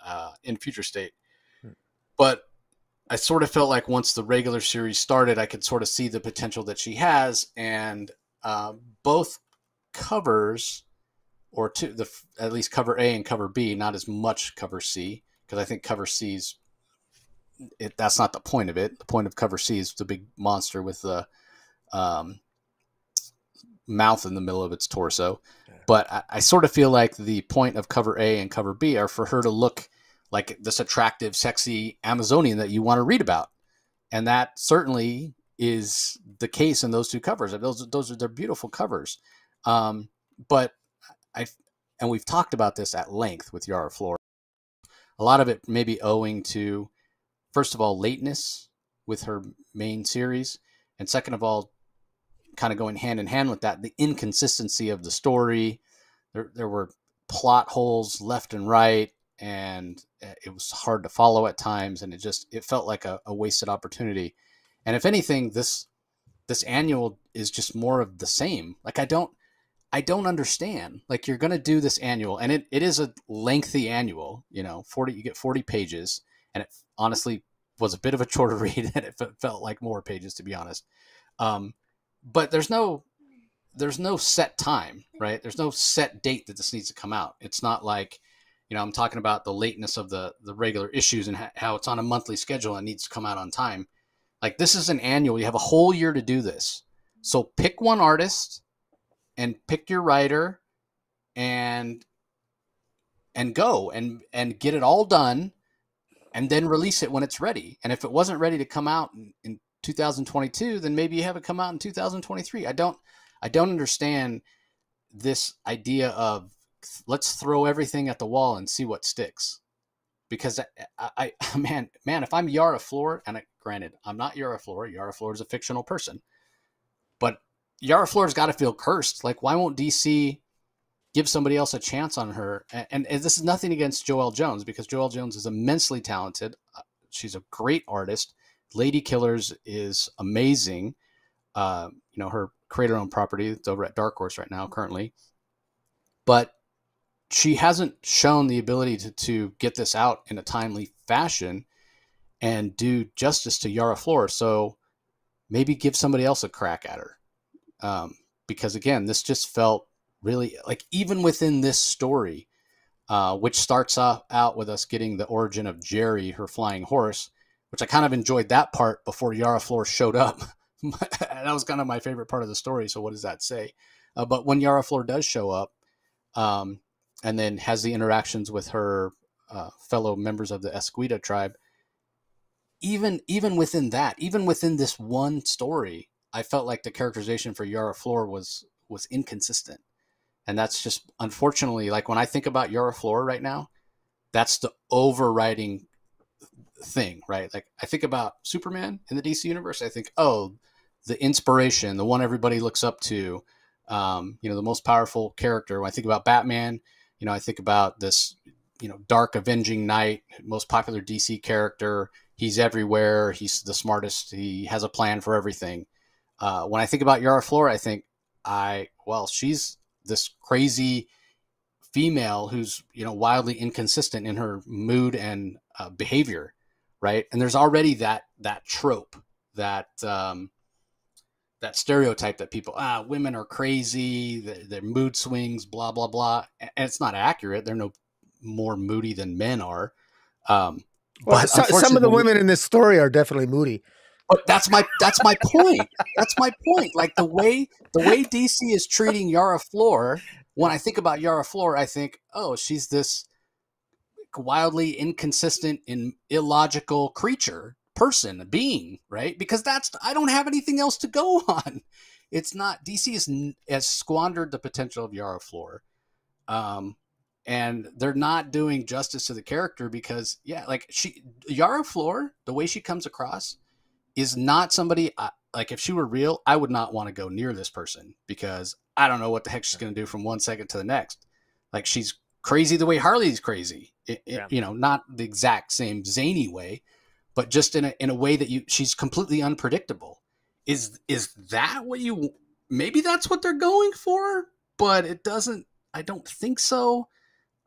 Future State. But I sort of felt like once the regular series started, I could sort of see the potential that she has, and both covers, or two, at least cover A and cover B, not as much cover C, because I think cover C's that's not the point of it. The point of cover C is the big monster with the mouth in the middle of its torso. But I sort of feel like the point of cover A and cover B are for her to look like this attractive, sexy Amazonian that you want to read about. And that certainly is the case in those two covers. Those are their beautiful covers. But and we've talked about this at length with Yara Flor. A lot of it may be owing to, first of all, lateness with her main series. And second of all, kind of going hand in hand with that, the inconsistency of the story. There were plot holes left and right, and it was hard to follow at times, and it felt like a wasted opportunity. And if anything, this annual is just more of the same. Like I don't understand. Like, you're going to do this annual, and it is a lengthy annual, 40, you get 40 pages, and it honestly was a bit of a chore to read, and it felt like more pages, to be honest. But there's no set time, right? There's no set date that this needs to come out. It's not like, I'm talking about the lateness of the regular issues and how it's on a monthly schedule and needs to come out on time. Like, this is an annual. You have a whole year to do this. So pick one artist and pick your writer and go and get it all done, and then release it when it's ready. And if it wasn't ready to come out in 2022, then maybe you have it come out in 2023. I don't understand this idea of let's throw everything at the wall and see what sticks. Because man, if I'm Yara Flor, and granted, I'm not Yara Flor. Yara Flor is a fictional person, but Yara Flor's got to feel cursed. Like, why won't DC give somebody else a chance on her? And this is nothing against Joelle Jones, because Joelle Jones is immensely talented. She's a great artist. Lady Killers is amazing. Her creator-owned property, it's over at Dark Horse right now currently. But she hasn't shown the ability to get this out in a timely fashion and do justice to Yara Flor. So maybe give somebody else a crack at her. Because again, this just felt really like, even within this story, which starts out with us getting the origin of Jerry, her flying horse, which I kind of enjoyed that part before Yara Flor showed up. That was kind of my favorite part of the story. So what does that say? But when Yara Flor does show up, and then has the interactions with her fellow members of the Esquita tribe, even within that, even within this one story, I felt like the characterization for Yara Flor was inconsistent. And that's just, unfortunately, like, when I think about Yara Flor right now, that's the overriding thing, right? Like, I think about Superman in the DC universe. I think, oh, the inspiration, the one everybody looks up to, the most powerful character. When I think about Batman, I think about this, dark avenging knight, most popular DC character. He's everywhere. He's the smartest. He has a plan for everything. When I think about Yara Flor, I think, she's this crazy female who's, wildly inconsistent in her mood and behavior, right? And there's already that trope, that stereotype that people, women are crazy, their mood swings, blah, blah, blah. And it's not accurate. They're no more moody than men are. But some of the women in this story are definitely moody. But that's my point. That's my point. Like, the way DC is treating Yara Flor, when I think about Yara Flor, I think, oh, she's this wildly inconsistent and illogical creature, person, being, right? Because I don't have anything else to go on. It's not, DC has squandered the potential of Yara Flor. And they're not doing justice to the character, because Yara Flor, the way she comes across, is not somebody, like, if she were real, I would not want to go near this person, because I don't know what the heck she's going to do from one second to the next. Like, she's crazy the way Harley's crazy, not the exact same zany way, but just in a way that she's completely unpredictable. Is that what maybe that's what they're going for, but I don't think so.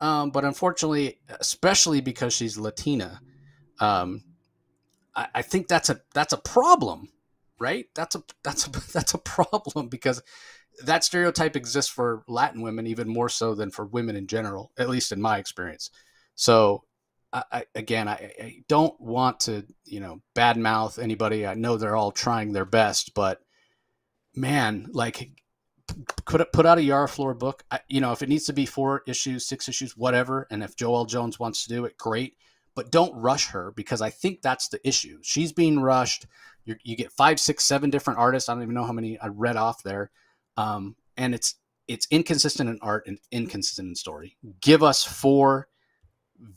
But unfortunately, especially because she's Latina, I think that's a problem, right? That's a problem, because that stereotype exists for Latin women even more so than for women in general, at least in my experience. So I don't want to, badmouth anybody. I know they're all trying their best, but man, like, put out a Yara Flor book. If it needs to be 4 issues, 6 issues, whatever. And if Joelle Jones wants to do it, great. But don't rush her, because I think that's the issue. She's being rushed. You get 5, 6, 7 different artists. I don't even know how many I read off there. And it's inconsistent in art and inconsistent in story. Give us 4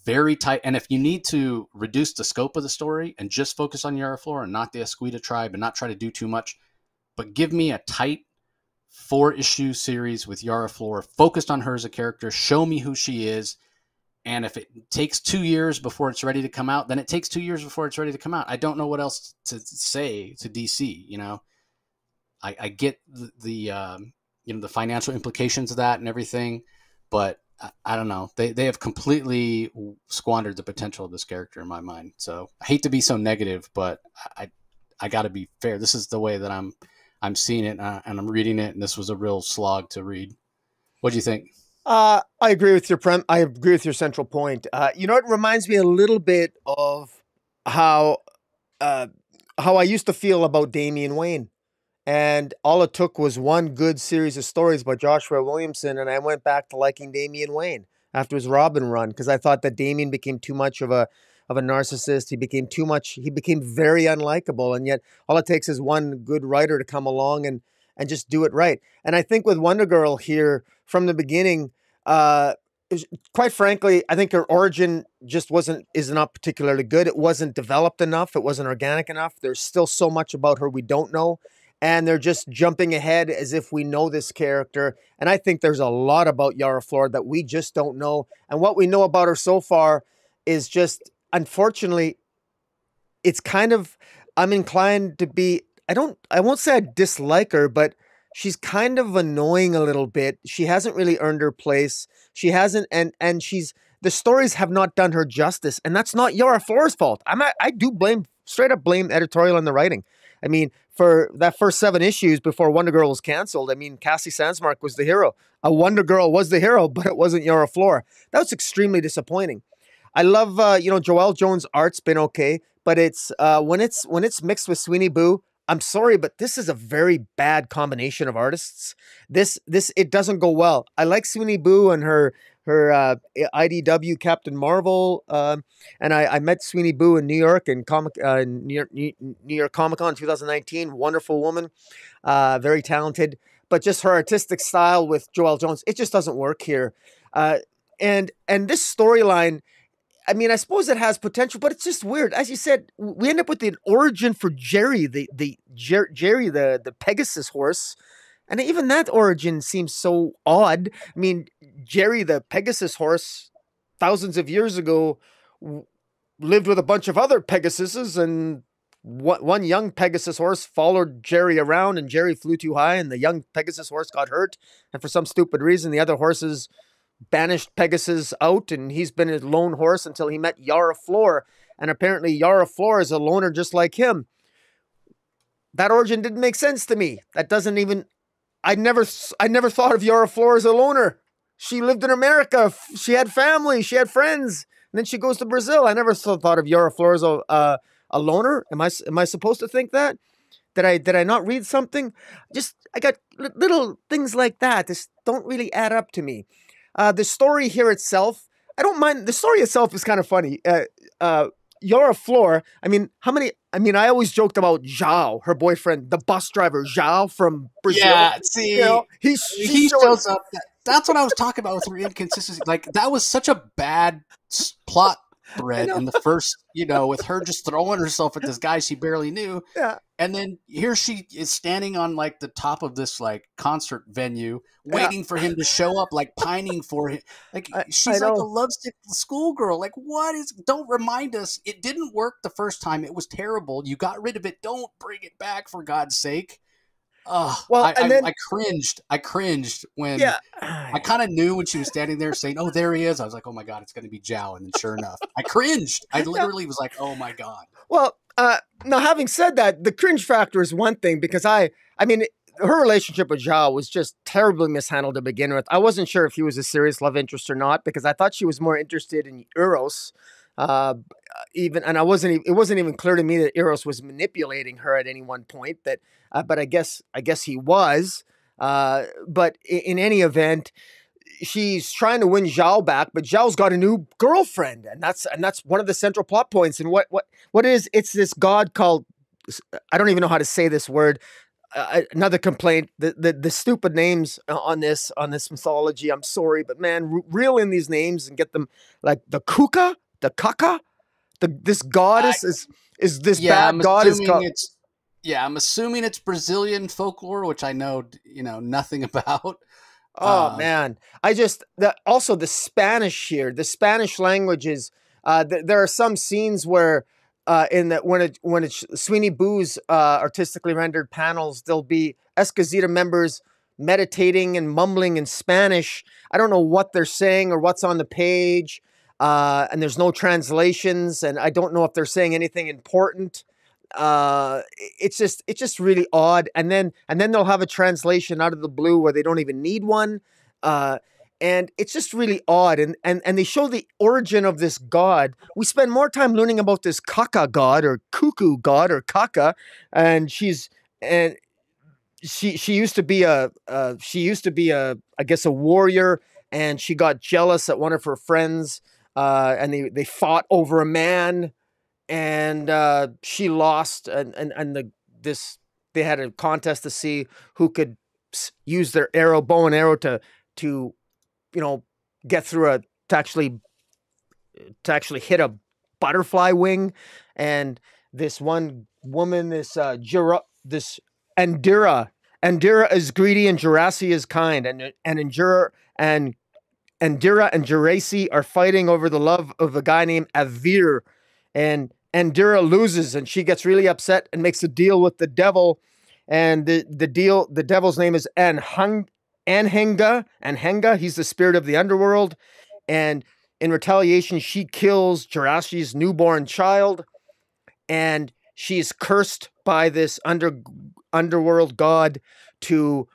very tight. And if you need to reduce the scope of the story and just focus on Yara Flor and not the Esquita tribe and not try to do too much, but give me a tight 4-issue series with Yara Flor, focused on her as a character. Show me who she is. And if it takes 2 years before it's ready to come out, then it takes 2 years before it's ready to come out. I don't know what else to say to DC. I get the financial implications of that and everything, but I don't know. They have completely squandered the potential of this character in my mind. So I hate to be so negative, but I got to be fair. This is the way that I'm seeing it, and I'm reading it, and this was a real slog to read. What do you think? I agree with your I agree with your central point. It reminds me a little bit of how uh, how I used to feel about Damian Wayne. And all it took was one good series of stories by Joshua Williamson, and I went back to liking Damian Wayne after his Robin run because I thought that Damian became too much of a narcissist. He became too much. He became very unlikable, and yet all it takes is one good writer to come along and just do it right. And I think with Wonder Girl here from the beginning, uh, quite frankly, I think her origin just is not particularly good. It wasn't developed enough. It wasn't organic enough. There's still so much about her we don't know, and they're just jumping ahead as if we know this character. And I think there's a lot about Yara Flor that we just don't know. And what we know about her so far is just, unfortunately, it's kind of, I'm inclined to be, I won't say I dislike her, but she's kind of annoying a little bit. She hasn't really earned her place. She hasn't, and the stories have not done her justice. And that's not Yara Flor's fault. I do straight up blame editorial and the writing. I mean, for that first 7 issues before Wonder Girl was canceled, I mean, Cassie Sandsmark was the hero. A Wonder Girl was the hero, but it wasn't Yara Flor. That was extremely disappointing. I love, Joelle Jones' art's been okay, but it's when it's mixed with Sweeney Boo. I'm sorry, but this is a very bad combination of artists. This it doesn't go well. I like Sweeney Boo and her IDW Captain Marvel, and I met Sweeney Boo in New York in New York Comic Con 2019. Wonderful woman, very talented, but just her artistic style with Joelle Jones, it just doesn't work here. And this storyline, I mean, I suppose it has potential, but it's just weird. As you said, we end up with the origin for Jerry, Jerry, the Pegasus horse. And even that origin seems so odd. I mean, Jerry, the Pegasus horse, thousands of years ago, lived with a bunch of other Pegasuses, and one young Pegasus horse followed Jerry around, and Jerry flew too high, and the young Pegasus horse got hurt. And for some stupid reason, the other horses banished Pegasus out, and he's been a lone horse until he met Yara Flor. And apparently Yara Flor is a loner just like him. That origin didn't make sense to me. That doesn't even, I never thought of Yara Flor as a loner. She lived in America. She had family. She had friends. And then she goes to Brazil. I never thought of Yara Flor as a loner. Am I supposed to think that? Did I not read something? I got little things like that. This don't really add up to me. The story here itself, I don't mind. The story itself is kind of funny. Yara Flor, I always joked about Zhao, her boyfriend, the bus driver, Zhao from Brazil. Yeah, see, he shows up. That's what I was talking about with her inconsistency. Like, that was such a bad plot thread in the first, with her just throwing herself at this guy she barely knew. Yeah. And then here she is standing on like the top of this like concert venue, waiting for him to show up, like pining for him. Like she's like a lovesick schoolgirl. Like, don't remind us. It didn't work the first time. It was terrible. You got rid of it. Don't bring it back, for God's sake. I cringed. I cringed when I kind of knew when she was standing there saying, "Oh, there he is." I was like, "Oh my God, it's going to be Zhao." And then sure enough, I cringed. I literally was like, "Oh my God." Well, now having said that, the cringe factor is one thing, because I mean, her relationship with Zhao was just terribly mishandled to begin with. I wasn't sure if he was a serious love interest or not, because I thought she was more interested in Eros. It wasn't even clear to me that Eros was manipulating her at any one point. But I guess he was. But in any event, she's trying to win Zhao back, but Zhao's got a new girlfriend, and that's one of the central plot points. And it's this god called, I don't even know how to say this word. Another complaint, the stupid names on this mythology. I'm sorry, but man, reel in these names and get them, like the Kuka, the Kaka, this goddess is this bad god is called. I'm assuming it's Brazilian folklore, which I know nothing about. Oh man, also the Spanish here. The Spanish language is there are some scenes where when it's Sweeney Boo's artistically rendered panels, there'll be Escazita members meditating and mumbling in Spanish. I don't know what they're saying or what's on the page, and there's no translations, and I don't know if they're saying anything important. It's just really odd. And then they'll have a translation out of the blue where they don't even need one. and it's just really odd. And they show the origin of this god. We spend more time learning about this Kaka god or cuckoo god or Kaka, and and she used to be a I guess a warrior, and she got jealous at one of her friends, and they fought over a man, and she lost, and this they had a contest to see who could use their bow and arrow to get through to actually hit a butterfly wing. And this one woman, this Andira is greedy and Jurassic is kind, and Andira and Jurassic are fighting over the love of a guy named Avir, and Andira loses, and she gets really upset and makes a deal with the devil, and the devil's name is Anhenga. He's the spirit of the underworld, and in retaliation, she kills Jurashi's newborn child, and she's cursed by this underworld god to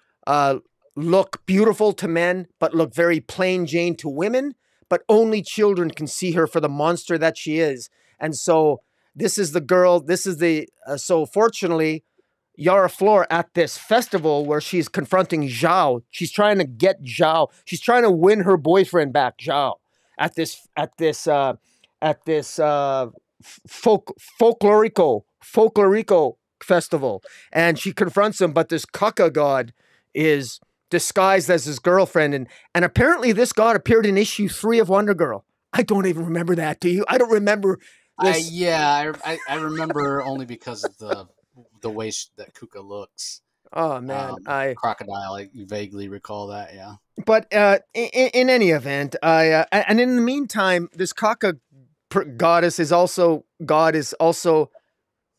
look beautiful to men, but look very plain Jane to women. But only children can see her for the monster that she is. And so this is the girl. This is so fortunately, Yara Flor at this festival where she's confronting Zhao. She's trying to get Zhao. She's trying to win her boyfriend back, Zhao, at this folklorico festival, and she confronts him. But this Kaka god is disguised as his girlfriend, and apparently this god appeared in issue 3 of Wonder Girl. I don't even remember that. Do you? I don't remember this. I remember only because of the way that Kuka looks. Oh man, Crocodile. I vaguely recall that. Yeah. But in any event, and in the meantime, this Kaka god is also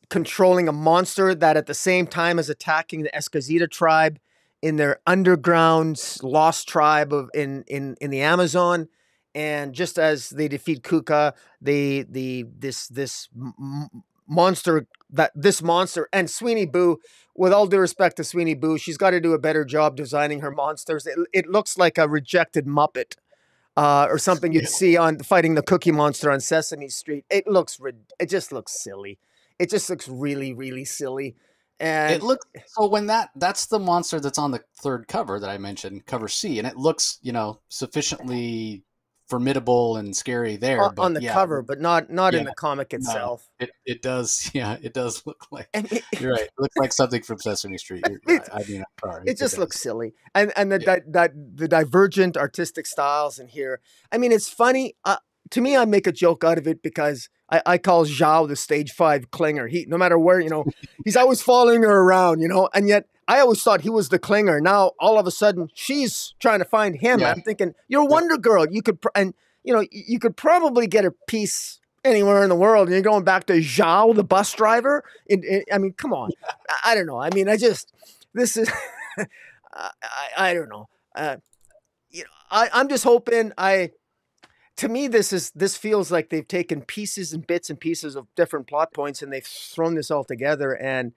controlling a monster that at the same time is attacking the Escazita tribe in their underground lost tribe in the Amazon. And just as they defeat Kuka, this monster and Sweeney Boo, with all due respect to Sweeney Boo, she's got to do a better job designing her monsters. It looks like a rejected Muppet. Or something you'd see on fighting the Cookie Monster on Sesame Street. It just looks silly. It just looks really, really silly. And it looks so when that's the monster that's on the third cover that I mentioned, cover C, and it looks sufficiently formidable and scary there on the cover, but not in the comic itself. No, it does, it does look like you're right. It looks like something from Sesame Street. I'm sorry. It just looks silly, and the divergent artistic styles in here. I mean, it's funny. To me, I make a joke out of it because I call Zhao the stage 5 clinger. He, no matter where, he's always following her around, and yet I always thought he was the clinger. Now, all of a sudden, she's trying to find him. Yeah. I'm thinking, you're Wonder Girl. You could, you could probably get a piece anywhere in the world. And you're going back to Zhao, the bus driver. I mean, come on. I don't know. I mean, this is, I don't know. I'm just hoping to me, this feels like they've taken pieces and bits and pieces of different plot points and they've thrown this all together. And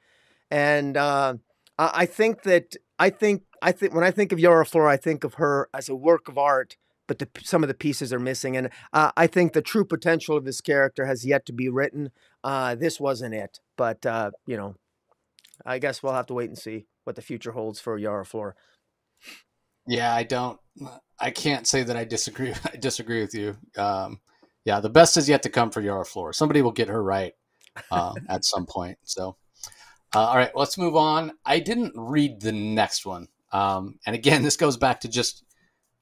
I think when I think of Yara Flor, I think of her as a work of art, but some of the pieces are missing. And I think the true potential of this character has yet to be written. This wasn't it, but I guess we'll have to wait and see what the future holds for Yara Flor. Yeah, I can't say that I disagree. I disagree with you. The best is yet to come for Yara Flor. Somebody will get her right at some point. So, all right, let's move on. I didn't read the next one. And again, this goes back to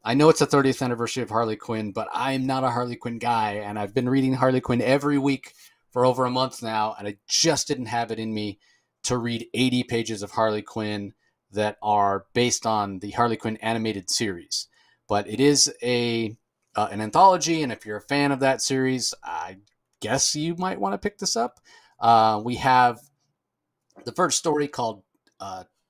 I know it's the 30th anniversary of Harley Quinn, but I'm not a Harley Quinn guy. And I've been reading Harley Quinn every week for over a month now. And I just didn't have it in me to read 80 pages of Harley Quinn that are based on the Harley Quinn animated series. But it is an anthology, and if you're a fan of that series, I guess you might want to pick this up. We have the first story called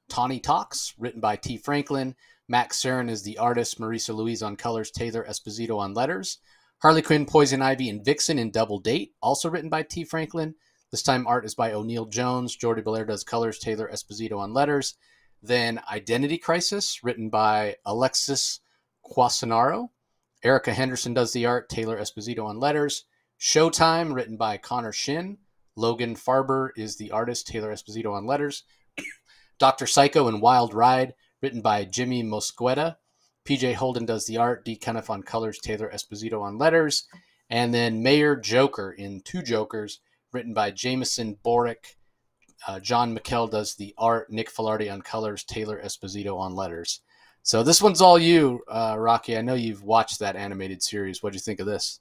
Tawny Talks, written by T. Franklin. Max Sarin is the artist, Marisa Louise on colors, Taylor Esposito on letters. Harley Quinn, Poison Ivy, and Vixen in Double Date, also written by T. Franklin. This time art is by O'Neill Jones. Jordi Belair does colors, Taylor Esposito on letters. Then Identity Crisis, written by Alexis Quasanaro. Erica Henderson does the art, Taylor Esposito on letters. Showtime, written by Connor Shin. Logan Farber is the artist, Taylor Esposito on letters. Dr. Psycho and Wild Ride, written by Jimmy Mosqueda. PJ Holden does the art, D. Cuniff on colors, Taylor Esposito on letters. And then Mayor Joker in Two Jokers, written by Jameson Borick. John McKell does the art, Nick Filardi on colors, Taylor Esposito on letters. So this one's all you, Rocky. I know you've watched that animated series. What do you think of this?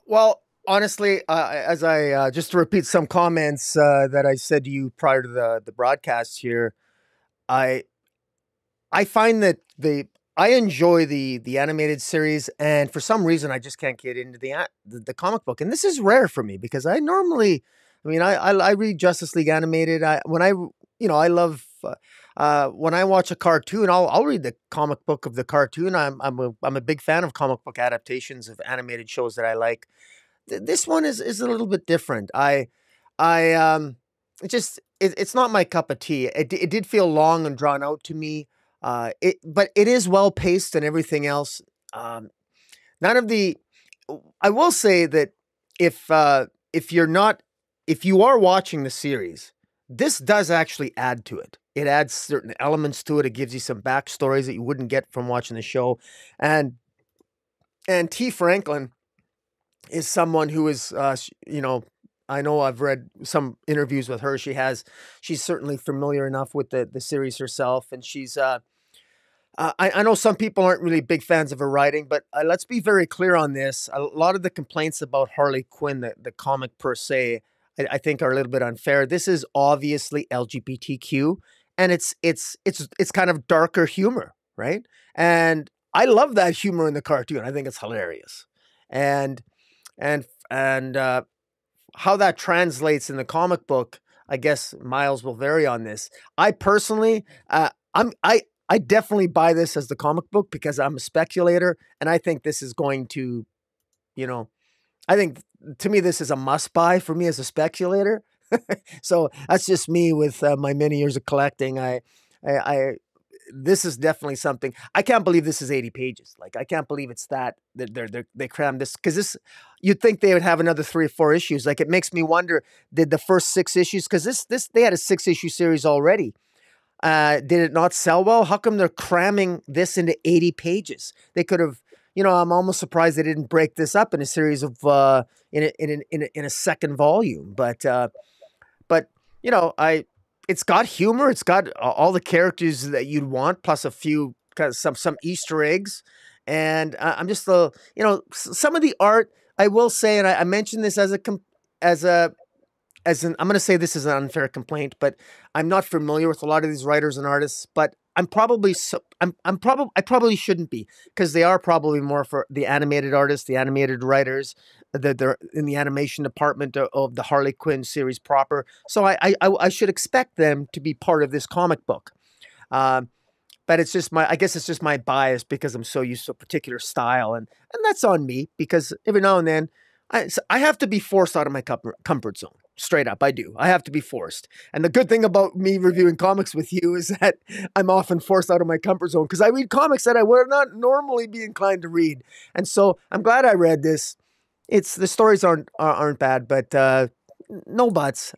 Well, honestly, as I just to repeat some comments that I said to you prior to the broadcast here, I find that I enjoy the animated series, and for some reason, I just can't get into the comic book. And this is rare for me because I normally, I mean, I read Justice League animated. I love when I watch a cartoon, I'll read the comic book of the cartoon. I'm a big fan of comic book adaptations of animated shows that I like. This one is a little bit different. It's not my cup of tea. It did feel long and drawn out to me. But it is well paced and everything else. None of the. I will say that if you are watching the series, this does actually add to it. It adds certain elements to it. It gives you some backstories that you wouldn't get from watching the show, and T. Franklin is someone who is, I know I've read some interviews with her. She's certainly familiar enough with the series herself, and she's. I know some people aren't really big fans of her writing, but let's be very clear on this. A lot of the complaints about Harley Quinn, the comic per se, I think are a little bit unfair. This is obviously LGBTQ, and it's kind of darker humor, right? And I love that humor in the cartoon. I think it's hilarious, and how that translates in the comic book, I guess Miles will vary on this. I personally, I definitely buy this as the comic book because I'm a speculator, and I think this is going to, I think to me this is a must buy for me as a speculator. So that's just me with my many years of collecting. This is definitely something. I can't believe this is 80 pages. Like, I can't believe it's that they crammed this, because this, you'd think they would have another 3 or 4 issues. Like, it makes me wonder, did the first 6 issues, because this they had a 6-issue series already. Did it not sell well? How come they're cramming this into 80 pages? They could have, I'm almost surprised they didn't break this up in a series of in a second volume. But it's got humor. It's got all the characters that you'd want, plus a few some Easter eggs. And I'm just some of the art, I will say, and I mentioned this I'm going to say this is an unfair complaint, but I'm not familiar with a lot of these writers and artists, but I probably shouldn't be, because they are probably more for the animated artists, the animated writers, that they're in the animation department of the Harley Quinn series proper. So I should expect them to be part of this comic book. But it's just I guess it's just my bias because I'm so used to a particular style, and that's on me, because every now and then I have to be forced out of my comfort zone. Straight up, I do. I have to be forced. And the good thing about me reviewing comics with you is that I'm often forced out of my comfort zone, because I read comics that I would not normally be inclined to read. And so I'm glad I read this. The stories aren't bad, but no buts.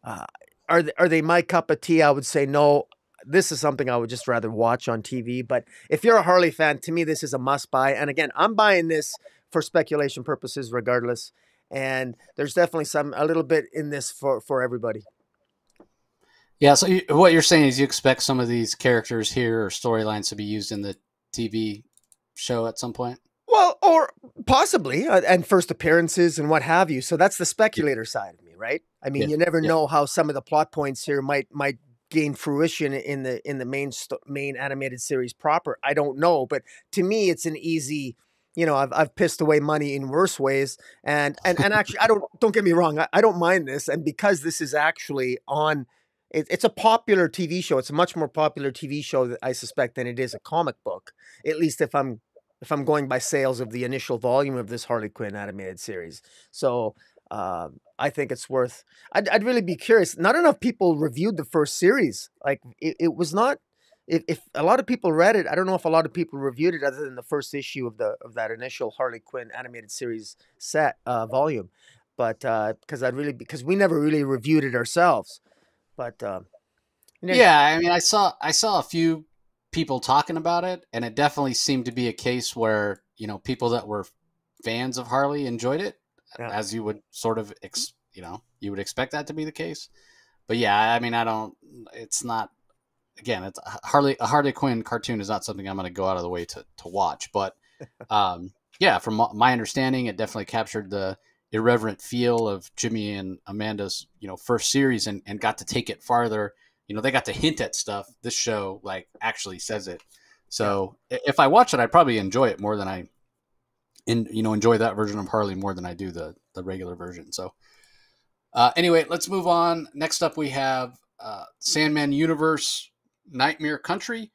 Are they my cup of tea? I would say no. This is something I would just rather watch on TV. But if you're a Harley fan, to me, this is a must buy. And again, I'm buying this for speculation purposes regardless. And there's definitely a little bit in this for everybody. Yeah. So what you're saying is you expect some of these characters here or storylines to be used in the TV show at some point? Well, or possibly, and first appearances and what have you. So that's the speculator side of me, right? I mean, you never know how some of the plot points here might gain fruition in the main animated series proper. I don't know, but to me, it's an easy. I've pissed away money in worse ways, and actually, don't get me wrong, I don't mind this, and because this is actually on, it's a popular TV show. It's a much more popular TV show, I suspect, than it is a comic book. At least if I'm going by sales of the initial volume of this Harley Quinn animated series. So I think it's worth. I'd really be curious. Not enough people reviewed the first series. Like it was not. if a lot of people read it, I don't know if a lot of people reviewed it other than the first issue of that initial Harley Quinn animated series set volume. But because we never really reviewed it ourselves. But you know, Yeah, I mean, I saw a few people talking about it, and it definitely seemed to be a case where people that were fans of Harley enjoyed it, yeah. as you would sort of you would expect that to be the case. But yeah, I mean, I don't. It's not. Again, it's a Harley Quinn cartoon is not something I'm going to go out of the way to watch. But yeah, from my understanding, it definitely captured the irreverent feel of Jimmy and Amanda's first series, and got to take it farther. They got to hint at stuff. This show like actually says it. Yeah. So if I watch it, I'd probably enjoy it more than enjoy that version of Harley more than I do the regular version. So anyway, let's move on. Next up, we have Sandman Universe Nightmare Country.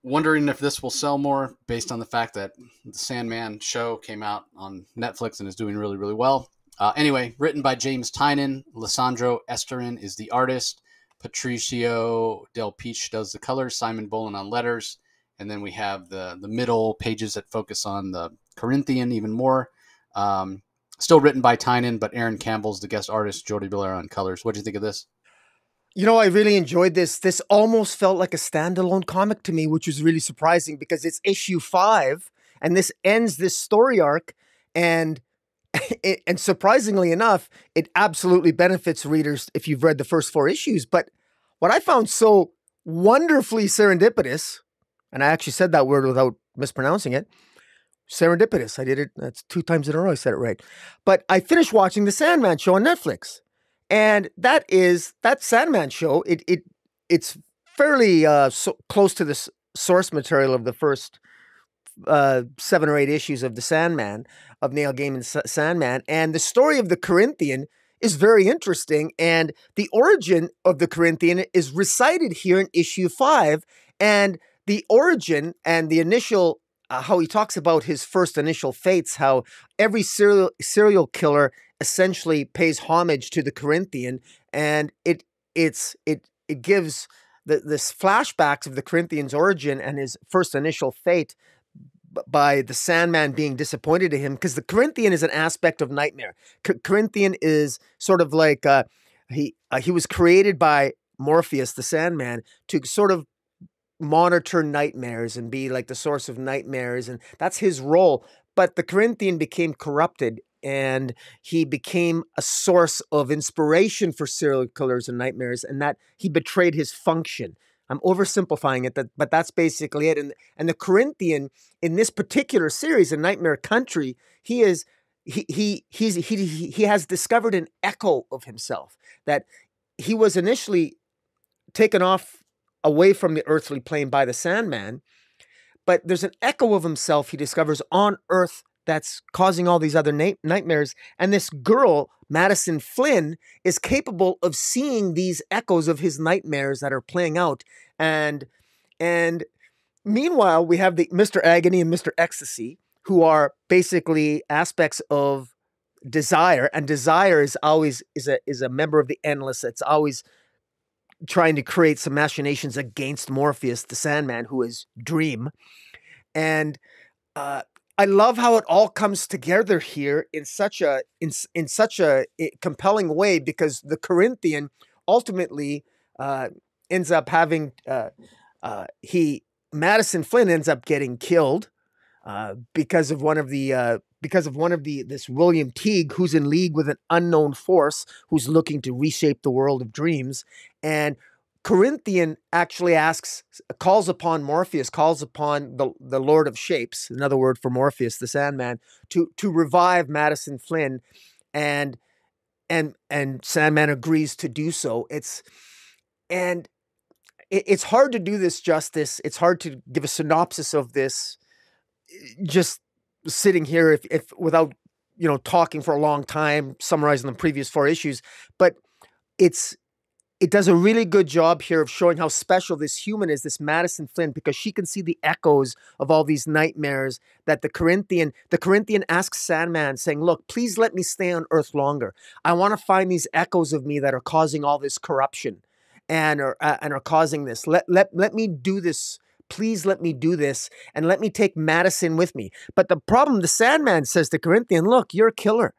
Wondering if this will sell more based on the fact that the Sandman show came out on Netflix and is doing really, really well. Anyway, written by James Tynion. Lissandro Esterin is the artist. Patricio Del Peach does the colors. Simon Bolin on letters. And then we have the middle pages that focus on the Corinthian even more. Still written by Tynion, but Aaron Campbell's the guest artist. Jody Belair on colors. What do you think of this? I really enjoyed this. This almost felt like a standalone comic to me, which was really surprising because it's issue 5 and this ends this story arc. And and surprisingly enough, it absolutely benefits readers if you've read the first 4 issues. But what I found so wonderfully serendipitous, and I actually said that word without mispronouncing it, serendipitous. I did it. That's 2 times in a row I said it right. But I finished watching the Sandman show on Netflix. And that Sandman show. It's fairly close to the source material of the first 7 or 8 issues of the Sandman, of Neil Gaiman's Sandman. And the story of the Corinthian is very interesting. And the origin of the Corinthian is recited here in issue 5. And the origin and the initial, how he talks about his first initial fates, how every serial killer essentially pays homage to the Corinthian, and it gives this flashbacks of the Corinthian's origin and his first initial fate by the Sandman being disappointed in him, because the Corinthian is an aspect of nightmare. Corinthian is sort of like he was created by Morpheus, the Sandman, to sort of monitor nightmares and be like the source of nightmares, and that's his role. But the Corinthian became corrupted, and he became a source of inspiration for serial killers and nightmares, and that he betrayed his function. I'm oversimplifying it, but that's basically it. And the Corinthian in this particular series, in Nightmare Country, he has discovered an echo of himself, that he was initially taken off away from the earthly plane by the Sandman, but there's an echo of himself he discovers on Earth that's causing all these other nightmares. And this girl, Madison Flynn, is capable of seeing these echoes of his nightmares that are playing out. And meanwhile, we have the Mr. Agony and Mr. Ecstasy, who are basically aspects of desire. And desire is always is a member of the endless. It's always trying to create some machinations against Morpheus, the Sandman, who is Dream. And I love how it all comes together here in such a compelling way, because the Corinthian ultimately ends up having Madison Flynn ends up getting killed because of one of this William Teague, who's in league with an unknown force who's looking to reshape the world of dreams. And Corinthian actually calls upon Morpheus, calls upon the Lord of Shapes, another word for Morpheus, the Sandman, to revive Madison Flynn, and Sandman agrees to do so. It's hard to do this justice. It's hard to give a synopsis of this just sitting here if without talking for a long time, summarizing the previous 4 issues, but it does a really good job here of showing how special this human is, this Madison Flynn, because she can see the echoes of all these nightmares that the Corinthian asks Sandman, saying, look, please let me stay on Earth longer. I want to find these echoes of me that are causing all this corruption. and are causing this. Let me do this. Please let me do this, and let me take Madison with me. But the problem, the Sandman says to Corinthian, look, you're a killer.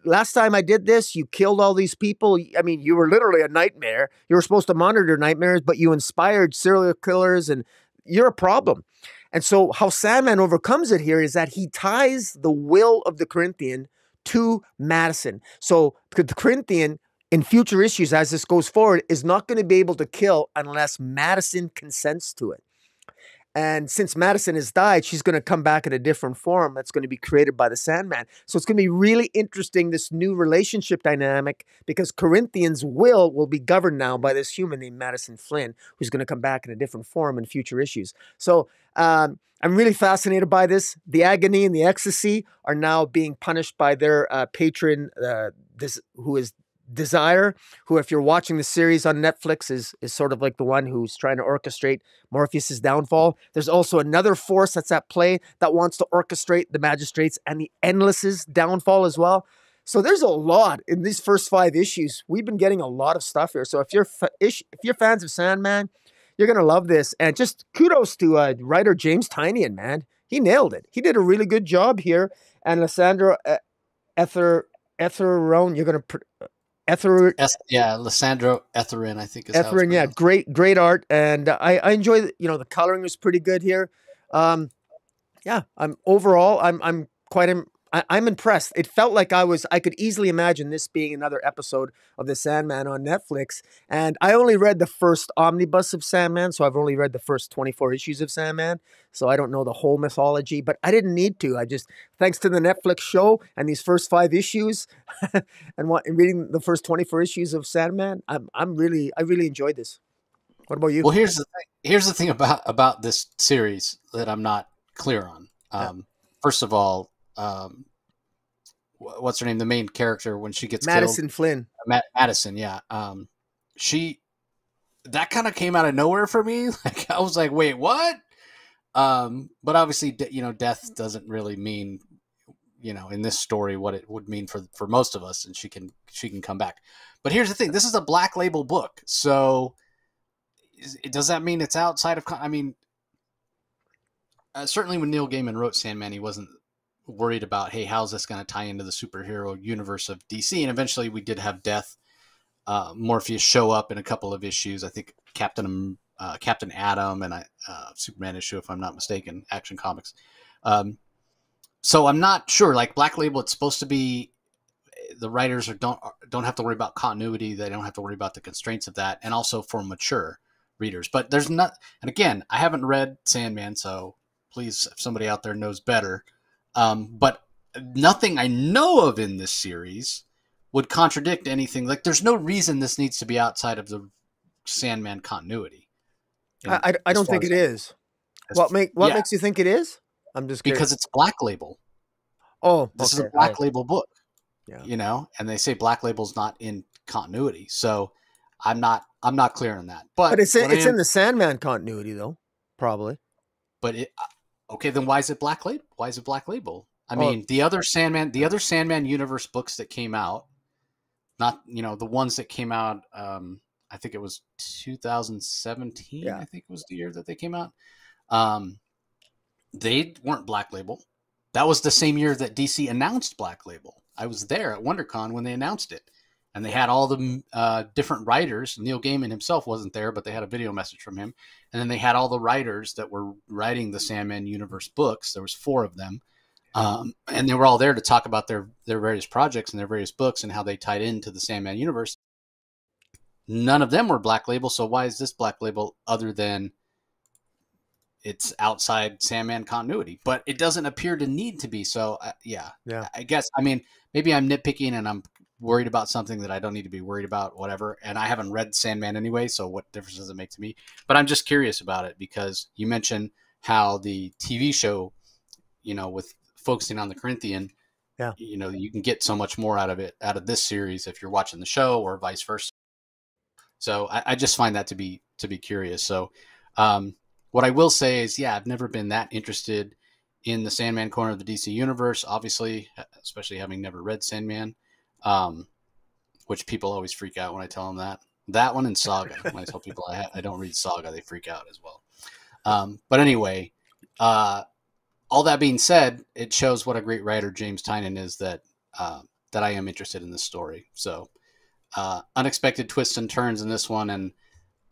Last time I did this, you killed all these people. I mean, you were literally a nightmare. You were supposed to monitor nightmares, but you inspired serial killers, and you're a problem. And so how Sandman overcomes it here is that he ties the will of the Corinthian to Madison. So the Corinthian, in future issues, as this goes forward, is not going to be able to kill unless Madison consents to it. And since Madison has died, she's going to come back in a different form that's going to be created by the Sandman. So it's going to be really interesting, this new relationship dynamic, because Corinthian's will be governed now by this human named Madison Flynn, who's going to come back in a different form in future issues. So I'm really fascinated by this. The agony and the ecstasy are now being punished by their patron, who is Desire, who, if you're watching the series on Netflix, is sort of like the one who's trying to orchestrate Morpheus's downfall. There's also another force that's at play that wants to orchestrate the Magistrates and the Endless's downfall as well. So there's a lot in these first 5 issues. We've been getting a lot of stuff here. So if you're fans of Sandman, you're gonna love this. And just kudos to writer James Tynion, man. He nailed it. He did a really good job here. And Lysandro Etheron, you're gonna. Lysandro Etherin, I think is Etherin, yeah, great art, and I enjoy the coloring was pretty good here. I'm impressed. It felt like I could easily imagine this being another episode of the Sandman on Netflix. And I only read the first omnibus of Sandman, so I've only read the first 24 issues of Sandman. So I don't know the whole mythology, but I didn't need to. Thanks to the Netflix show and these first 5 issues and reading the first 24 issues of Sandman, I really enjoyed this. What about you? Well, here's the thing about this series that I'm not clear on. First of all, what's her name? The main character when she gets Madison killed? Flynn. Madison, yeah. That kind of came out of nowhere for me. Like I was like, wait, what? But obviously, death doesn't really mean, in this story what it would mean for most of us, and she can come back. But here's the thing: this is a Black Label book, so does that mean it's outside of? I mean, certainly when Neil Gaiman wrote Sandman, he wasn't worried about, hey, how's this going to tie into the superhero universe of DC? And eventually we did have Death, Morpheus show up in a couple of issues. I think Captain Atom and Superman issue, if I'm not mistaken, Action Comics. So I'm not sure. Like Black Label, it's supposed to be the writers don't have to worry about continuity. They don't have to worry about the constraints of that, and also for mature readers. But there's not. And again, I haven't read Sandman, so please, if somebody out there knows better. But nothing I know of in this series would contradict anything. Like, there's no reason this needs to be outside of the Sandman continuity. I don't think it is. What makes you think it is? I'm just curious. Because it's Black Label. Oh, this is a Black Label book. Yeah. And they say Black Label's not in continuity, so I'm not clear on that. But it's in the Sandman continuity, though, probably. But okay, then why is it Black Label? Why is it Black Label? I mean, the other Sandman universe books that came out, not the ones that came out. I think it was 2017. Yeah. I think was the year that they came out. They weren't Black Label. That was the same year that DC announced Black Label. I was there at WonderCon when they announced it, and they had all the different writers. Neil Gaiman himself wasn't there, but they had a video message from him. And then they had all the writers that were writing the Sandman universe books. There was 4 of them. And they were all there to talk about their various projects and their various books and how they tied into the Sandman universe. None of them were Black Label. So why is this Black Label other than it's outside Sandman continuity? But it doesn't appear to need to be. So yeah. I guess, I mean, maybe I'm nitpicking and I'm worried about something that I don't need to be worried about, whatever. And I haven't read Sandman anyway, so what difference does it make to me? But I'm just curious about it because you mentioned how the TV show, with focusing on the Corinthian, you can get so much more out of this series if you're watching the show or vice versa. So I just find that to be curious. So what I will say is, I've never been that interested in the Sandman corner of the DC universe, obviously, especially having never read Sandman. Which people always freak out when I tell them that. That one and Saga. When I tell people I don't read Saga, they freak out as well. But anyway, all that being said, it shows what a great writer James Tynion is, that I am interested in this story. So unexpected twists and turns in this one, and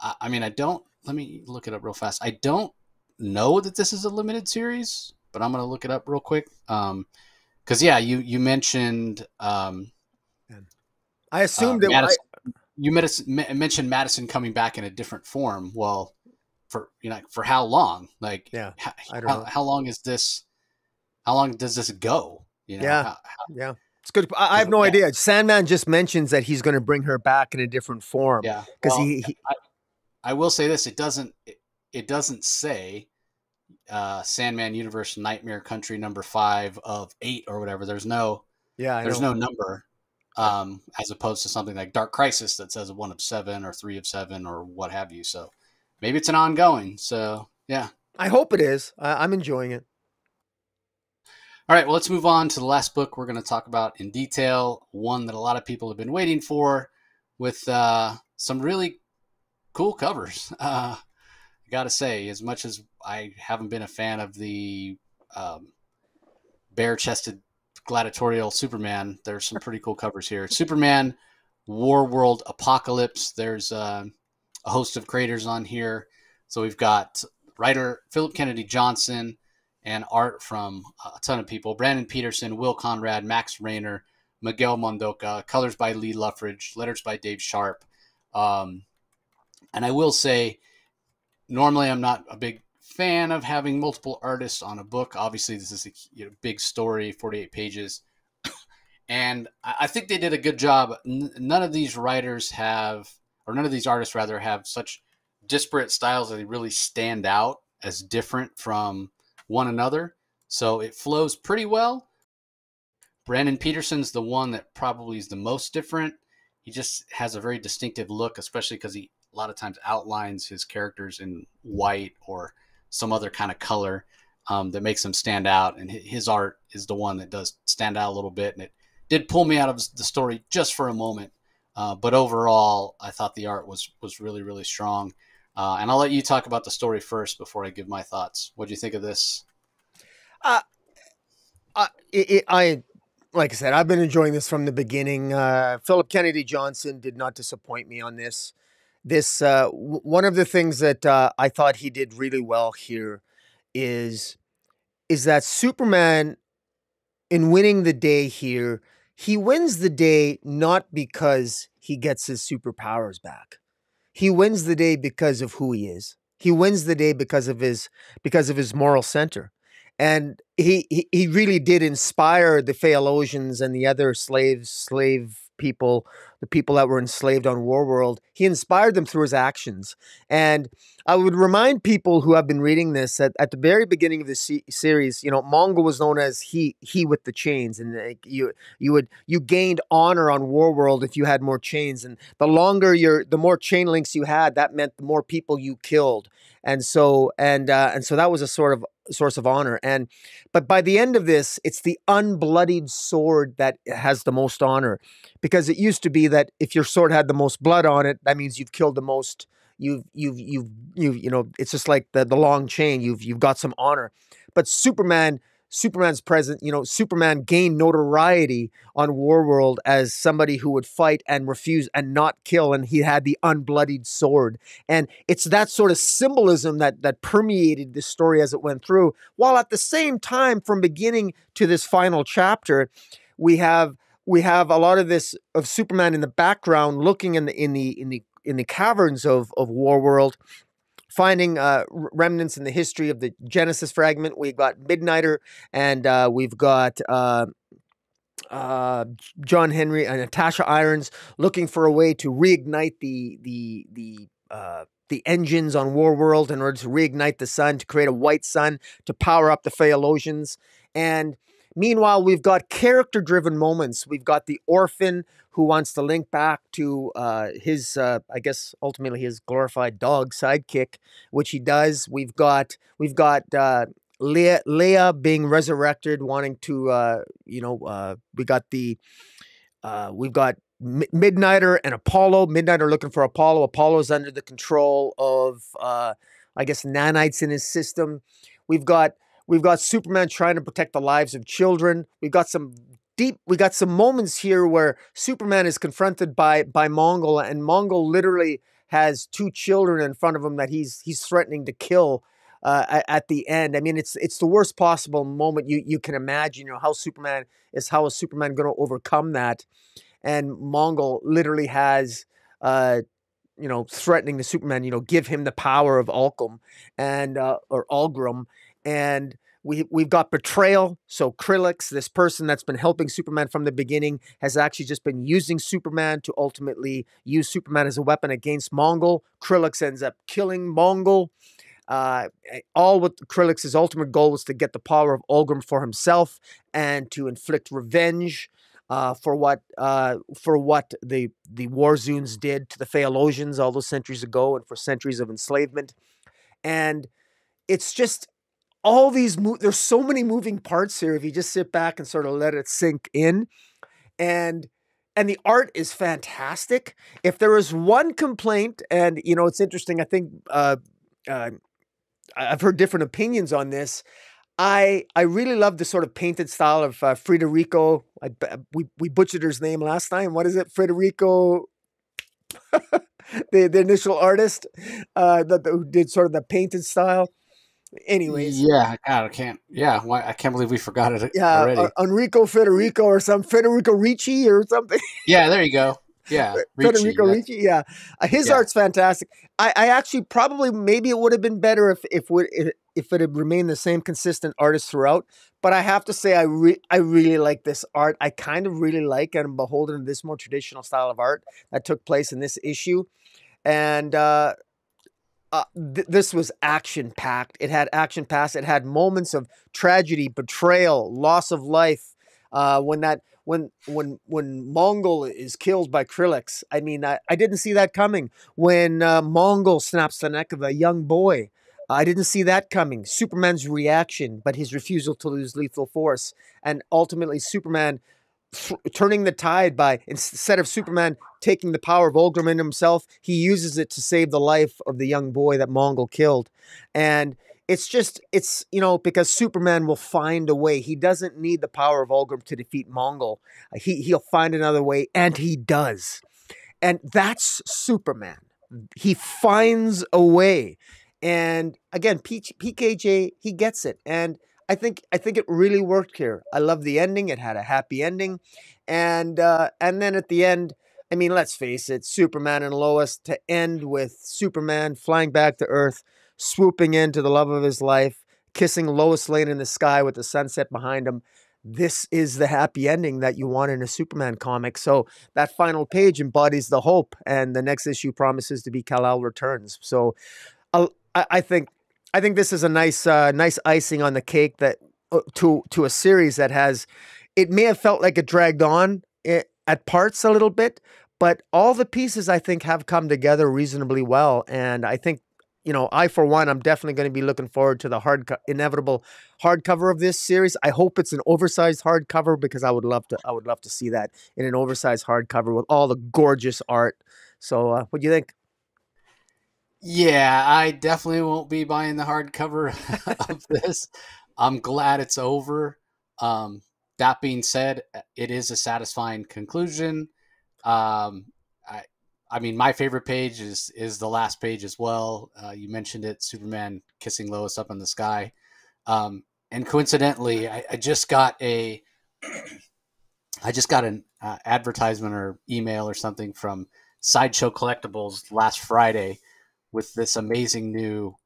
I mean, I don't. Let me look it up real fast. I don't know that this is a limited series, but I'm gonna look it up real quick. Because yeah, you mentioned I assumed that Madison. You mentioned Madison coming back in a different form. Well, for how long? Like, yeah, I don't know. How long is this? How long does this go? You know, Yeah, yeah. It's good. I have no idea. Sandman just mentions that he's going to bring her back in a different form. Yeah, because well, I will say this: it doesn't say Sandman Universe Nightmare Country number 5 of 8 or whatever. There's no number, as opposed to something like Dark Crisis that says 1 of 7 or 3 of 7 or what have you. So maybe it's an ongoing. So yeah, I hope it is. I'm enjoying it. All right, well, let's move on to the last book we're going to talk about in detail. One that a lot of people have been waiting for, with some really cool covers. I got to say, as much as I haven't been a fan of the bare-chested gladiatorial Superman, there's some pretty cool covers here. Superman Warworld Apocalypse. There's a host of creators on here. So we've got writer Philip Kennedy Johnson, and art from a ton of people: Brandon Peterson, Will Conrad, Max Rayner, Miguel Mondoka, colors by Lee Luffridge, letters by Dave Sharp. And I will say, normally I'm not a big fan of having multiple artists on a book. Obviously, this is a big story, 48 pages. And I think they did a good job. None of these artists have such disparate styles that they really stand out as different from one another. So it flows pretty well. Brandon Peterson's the one that probably is the most different. He just has a very distinctive look, especially because he a lot of times outlines his characters in white or some other kind of color that makes them stand out. And his art is the one that does stand out a little bit. And it did pull me out of the story just for a moment. But overall, I thought the art was really, really strong. And I'll let you talk about the story first before I give my thoughts. What do you think of this? Like I said, I've been enjoying this from the beginning. Philip Kennedy Johnson did not disappoint me on this. One of the things that I thought he did really well here is that Superman, in winning the day here, he wins the day not because he gets his superpowers back. He wins the day because of who he is. He wins the day because of his moral center. And he really did inspire the Phaelosians and the other slave people, the people that were enslaved on Warworld. He inspired them through his actions. And I would remind people who have been reading this that at the very beginning of the series, Mongo was known as he with the chains, and you gained honor on Warworld if you had more chains, and the more chain links you had, that meant the more people you killed, and so that was a sort of source of honor. But by the end of this, it's the unbloodied sword that has the most honor, because it used to be that if your sword had the most blood on it, that means you've killed the most. It's just like the long chain. You've got some honor. But Superman's present. Superman gained notoriety on Warworld as somebody who would fight and refuse and not kill, and he had the unbloodied sword. And it's that sort of symbolism that permeated the story as it went through, while at the same time, from beginning to this final chapter, we have a lot of this of Superman in the background, looking in the caverns of Warworld, finding remnants in the history of the Genesis fragment. We've got Midnighter, and we've got John Henry and Natasha Irons looking for a way to reignite the engines on Warworld in order to reignite the sun, to create a white sun, to power up the Phaelosians. And meanwhile, we've got character-driven moments. We've got the orphan who wants to link back to his, I guess, ultimately his glorified dog sidekick, which he does. We've got Leia being resurrected, wanting to, we got the We've got Midnighter and Apollo. Midnighter looking for Apollo. Apollo's under the control of, I guess, nanites in his system. We've got Superman trying to protect the lives of children. We got some moments here where Superman is confronted by Mongol, and Mongol literally has two children in front of him that he's threatening to kill. At the end, I mean, it's the worst possible moment you can imagine. You know, how is Superman going to overcome that? And Mongol literally has, threatening the Superman, give him the power of Ulgrim and or Ulgrim, and we've got betrayal. So Krillix, this person that's been helping Superman from the beginning, has actually just been using Superman to ultimately use Superman as a weapon against Mongol. Krillix ends up killing Mongol. All with Krillix's ultimate goal was to get the power of Ulgrim for himself and to inflict revenge for what the Warzoons did to the Phaelosians all those centuries ago, and for centuries of enslavement. And it's just all these there's so many moving parts here if you just sit back and sort of let it sink in. And the art is fantastic. If there is one complaint, and it's interesting, I think I've heard different opinions on this. I really love the sort of painted style of Federico. We butchered his name last time. What is it? Federico, the initial artist who did sort of the painted style. Anyways. Yeah, God, I can't. Yeah, why, I can't believe we forgot it already. Enrico Federico or some Federico Ricci or something. Yeah, there you go. Yeah, Federico Ricci. Yeah, his art's fantastic. I actually maybe it would have been better if it had remained the same consistent artist throughout. But I have to say, I really like this art. I kind of really like and I'm beholden to this more traditional style of art that took place in this issue, and this was action packed. It had action packed. It had moments of tragedy, betrayal, loss of life. When Mongol is killed by Krillix, I mean, I didn't see that coming. When Mongol snaps the neck of a young boy, I didn't see that coming. Superman's reaction, but his refusal to lose lethal force, and ultimately Superman turning the tide by, instead of Superman taking the power of Ulgrim in himself, he uses it to save the life of the young boy that Mongol killed. And it's because Superman will find a way. He doesn't need the power of Ulgrim to defeat Mongol. He'll find another way, and he does. And that's Superman. He finds a way. And again, PKJ, he gets it. And I think it really worked here. I love the ending. It had a happy ending. And then at the end, I mean, let's face it, Superman and Lois, to end with Superman flying back to Earth, swooping into the love of his life, kissing Lois Lane in the sky with the sunset behind him. This is the happy ending that you want in a Superman comic. So that final page embodies the hope, and the next issue promises to be Kal-El returns. So I think this is a nice icing on the cake that to a series that has, it may have felt like it dragged on at parts a little bit, but all the pieces I think have come together reasonably well. And I think, I for one, I'm definitely going to be looking forward to the inevitable hardcover of this series. I hope it's an oversized hardcover, because I would love to see that in an oversized hardcover with all the gorgeous art. So what do you think? Yeah, I definitely won't be buying the hardcover of this. I'm glad it's over. That being said, it is a satisfying conclusion. I mean, my favorite page is the last page as well. You mentioned it, Superman kissing Lois up in the sky. And coincidentally, I just got an advertisement or email or something from Sideshow Collectibles last Friday with this amazing new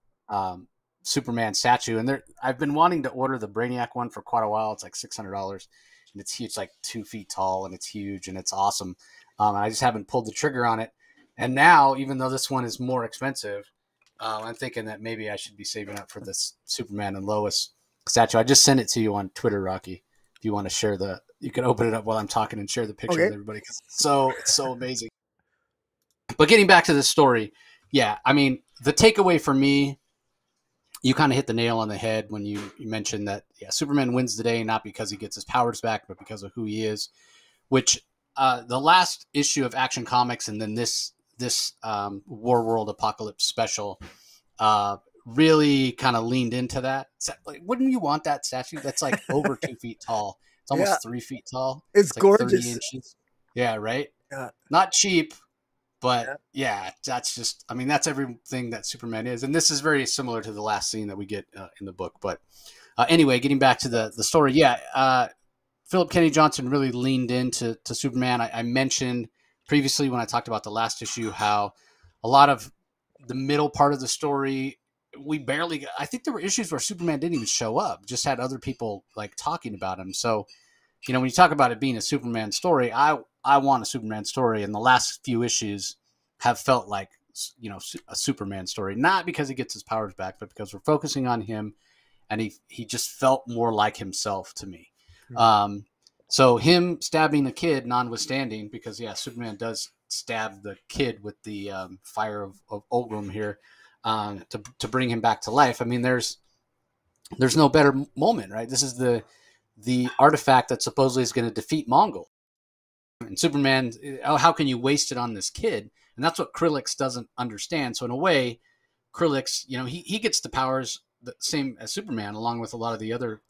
Superman statue. And I've been wanting to order the Brainiac one for quite a while. It's like $600, and it's huge, like 2 feet tall, and it's huge, and it's awesome. I just haven't pulled the trigger on it. And now, even though this one is more expensive, I'm thinking that maybe I should be saving up for this Superman and Lois statue. I just sent it to you on Twitter, Rocky. If you want to share you can open it up while I'm talking and share the picture with everybody, because it's so amazing. But getting back to the story, yeah, I mean, the takeaway for me, you kind of hit the nail on the head when you mentioned that, yeah, Superman wins the day not because he gets his powers back, but because of who he is, which the last issue of Action Comics, and then this Warworld Apocalypse special, really kind of leaned into that. Like, wouldn't you want that statue? That's like over 2 feet tall. It's Yeah, almost 3 feet tall. it's It's like 30 gorgeous. inches. Yeah, right. Yeah, Not cheap, but yeah, yeah, that's just. I mean, that's everything that Superman is, and this is very similar to the last scene that we get in the book. But anyway, getting back to the story, yeah. Philip Kennedy Johnson really leaned into Superman. I mentioned previously when I talked about the last issue how a lot of the middle part of the story we barely. I think there were issues where Superman didn't even show up; just had other people like talking about him. So when you talk about it being a Superman story, I want a Superman story, and the last few issues have felt like a Superman story, not because he gets his powers back, but because we're focusing on him, and he just felt more like himself to me. So him stabbing a kid, notwithstanding, because yeah, Superman does stab the kid with the fire of Ulgrim here to bring him back to life. I mean, there's no better moment, right? This is the artifact that supposedly is going to defeat Mongol, and Superman. Oh, how can you waste it on this kid? And that's what Krillix doesn't understand. So in a way, Krillix, he gets the powers the same as Superman, along with a lot of the other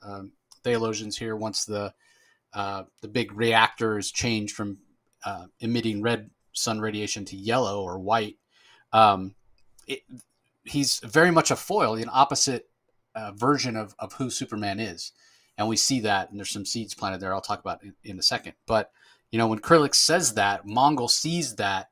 Theologians here. Once the big reactors change from emitting red sun radiation to yellow or white, he's very much a foil, an opposite version of who Superman is. And we see that, and there's some seeds planted there I'll talk about in a second. But, when Krillix says that, Mongol sees that,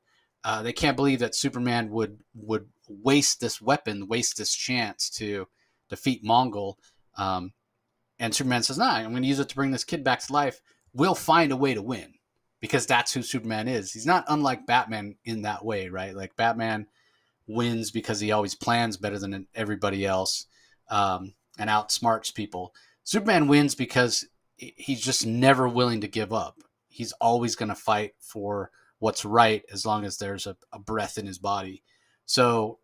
they can't believe that Superman would waste this weapon, waste this chance to defeat Mongol. And Superman says, nah, I'm going to use it to bring this kid back to life. We'll find a way to win, because that's who Superman is. He's not unlike Batman in that way, right? Like Batman wins because he always plans better than everybody else and outsmarts people. Superman wins because he's just never willing to give up. He's always going to fight for what's right as long as there's a breath in his body. So,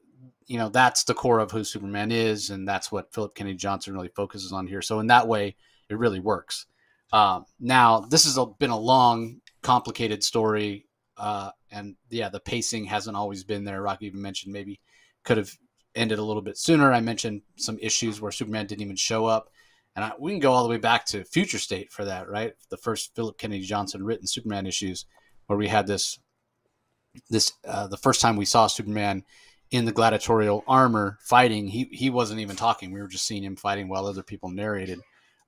that's the core of who Superman is, and that's what Philip Kennedy Johnson really focuses on here. So in that way, it really works. Now, this has been a long, complicated story, and yeah, the pacing hasn't always been there. Rocky even mentioned maybe could have ended a little bit sooner. I mentioned some issues where Superman didn't even show up. And we can go all the way back to Future State for that, right? The first Philip Kennedy Johnson written Superman issues, where we had the first time we saw Superman in the gladiatorial armor fighting, he wasn't even talking. We were just seeing him fighting while other people narrated.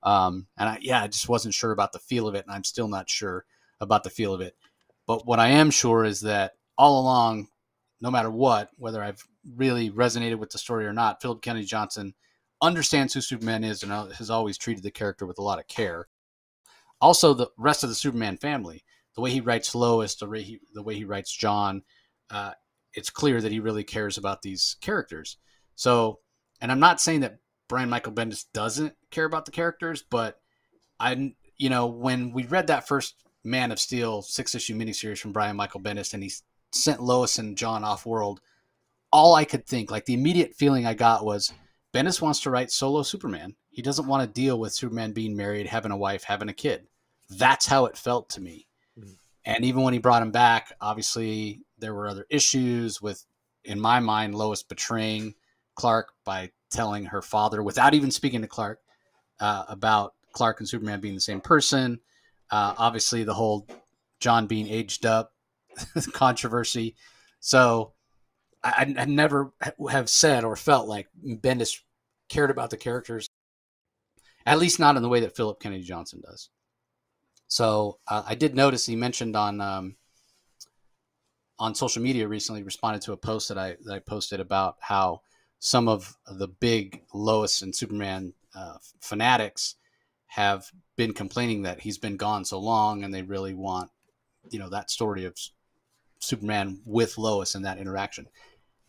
And I just wasn't sure about the feel of it, and I'm still not sure about the feel of it. But what I am sure is that all along, no matter what, whether I've really resonated with the story or not, Philip Kennedy Johnson understands who Superman is and has always treated the character with a lot of care. Also, the rest of the Superman family, the way he writes Lois, the way he writes John, it's clear that he really cares about these characters. So, and I'm not saying that Brian Michael Bendis doesn't care about the characters, but when we read that first Man of Steel 6-issue miniseries from Brian Michael Bendis, and he sent Lois and John off world, all I could think, like the immediate feeling I got was, Bendis wants to write solo Superman. He doesn't want to deal with Superman being married, having a wife, having a kid. That's how it felt to me. Mm-hmm. And even when he brought him back, obviously there were other issues with, in my mind, Lois betraying Clark by telling her father, without even speaking to Clark, about Clark and Superman being the same person. Obviously the whole John being aged up controversy. So I never have said or felt like Bendis cared about the characters, at least not in the way that Philip Kennedy Johnson does. So I did notice he mentioned on social media recently, responded to a post that I posted about how some of the big Lois and Superman fanatics have been complaining that he's been gone so long, and they really want that story of Superman with Lois and that interaction.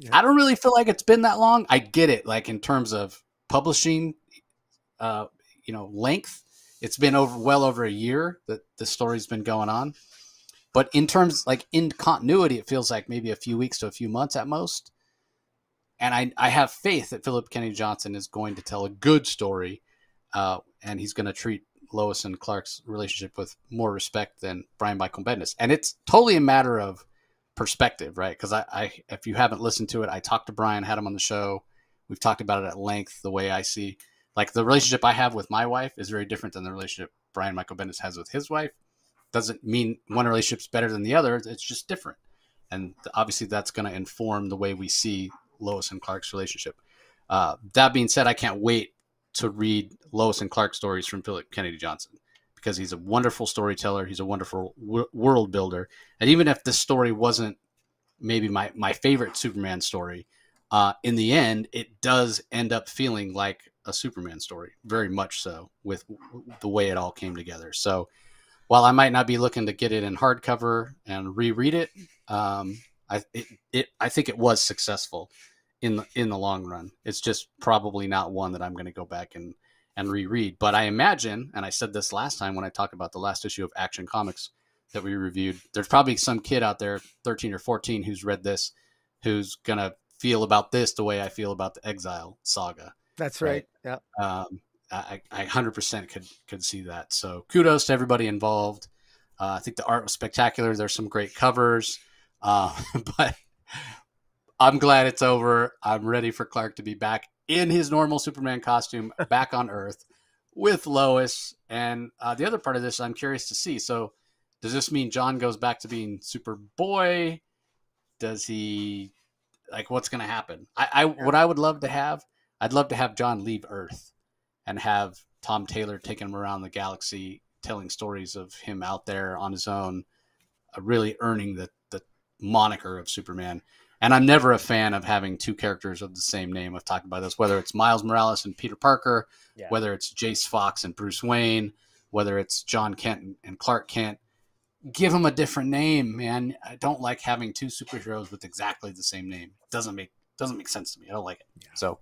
Yeah. I don't really feel like it's been that long. I get it, like in terms of publishing, length. It's been well over a year that the story's been going on. But in terms, like in continuity, it feels like maybe a few weeks to a few months at most. And I have faith that Philip Kennedy Johnson is going to tell a good story, and he's going to treat Lois and Clark's relationship with more respect than Brian Michael Bendis. And it's totally a matter of perspective, right? Because if you haven't listened to it, I talked to Brian, had him on the show. We've talked about it at length. The way I see, like, the relationship I have with my wife is very different than the relationship Brian Michael Bendis has with his wife. Doesn't mean one relationship's better than the other. It's just different. And obviously that's going to inform the way we see Lois and Clark's relationship. That being said, I can't wait to read Lois and Clark stories from Philip Kennedy Johnson, because he's a wonderful storyteller. He's a wonderful world builder. And even if this story wasn't maybe my favorite Superman story, in the end, it does end up feeling like a Superman story, very much so, with the way it all came together. So while I might not be looking to get it in hardcover and reread it, I think it was successful in the long run. It's just probably not one that I'm going to go back and reread. But I imagine, and I said this last time when I talked about the last issue of Action Comics that we reviewed, there's probably some kid out there, 13 or 14, who's read this, who's going to feel about this the way I feel about the Exile saga. That's right. Yeah. I 100% could see that. So kudos to everybody involved. I think the art was spectacular. There's some great covers, but I'm glad it's over. I'm ready for Clark to be back in his normal Superman costume, back on Earth with Lois. And the other part of this, I'm curious to see. So does this mean John goes back to being Superboy? Does he, like, what's going to happen? What I would love to have, I'd love to have John leave Earth and have Tom Taylor taking him around the galaxy, telling stories of him out there on his own, really earning the moniker of Superman. And I'm never a fan of having two characters of the same name. I've talked about this, whether it's Miles Morales and Peter Parker, whether it's Jace Fox and Bruce Wayne, whether it's John Kent and Clark Kent. Give them a different name, man. I don't like having two superheroes with exactly the same name. It doesn't make sense to me. I don't like it. Yeah. So